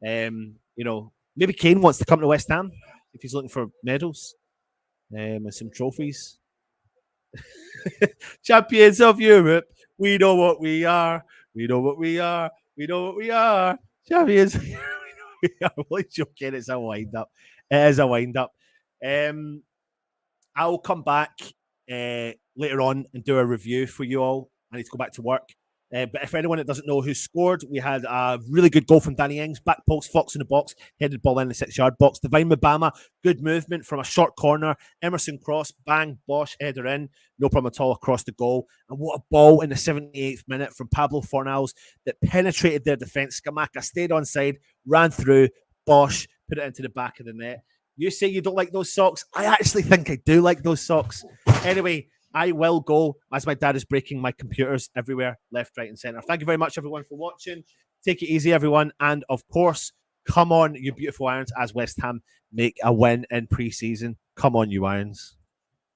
Maybe Kane wants to come to West Ham if he's looking for medals and some trophies. Champions of Europe, we know what we are. We know what we are. We know what we are. Champions. I'm only joking. It's a wind up. It is a wind up. I'll come back later on and do a review for you all. I need to go back to work. But if anyone that doesn't know who scored, we had a really good goal from Danny Ings, back post, Fox in the box, headed ball in the 6-yard box. Divine Mabama, good movement from a short corner. Emerson cross, bang, Bosch, header in, no problem at all across the goal. And what a ball in the 78th minute from Pablo Fornals that penetrated their defence. Scamacca stayed onside, ran through, Bosch put it into the back of the net. You say you don't like those socks? I actually think I do like those socks. Anyway, I will go as my dad is breaking my computers everywhere, left, right, and centre. Thank you very much, everyone, for watching. Take it easy, everyone. And of course, come on, you beautiful Irons, as West Ham make a win in pre season. Come on, you Irons.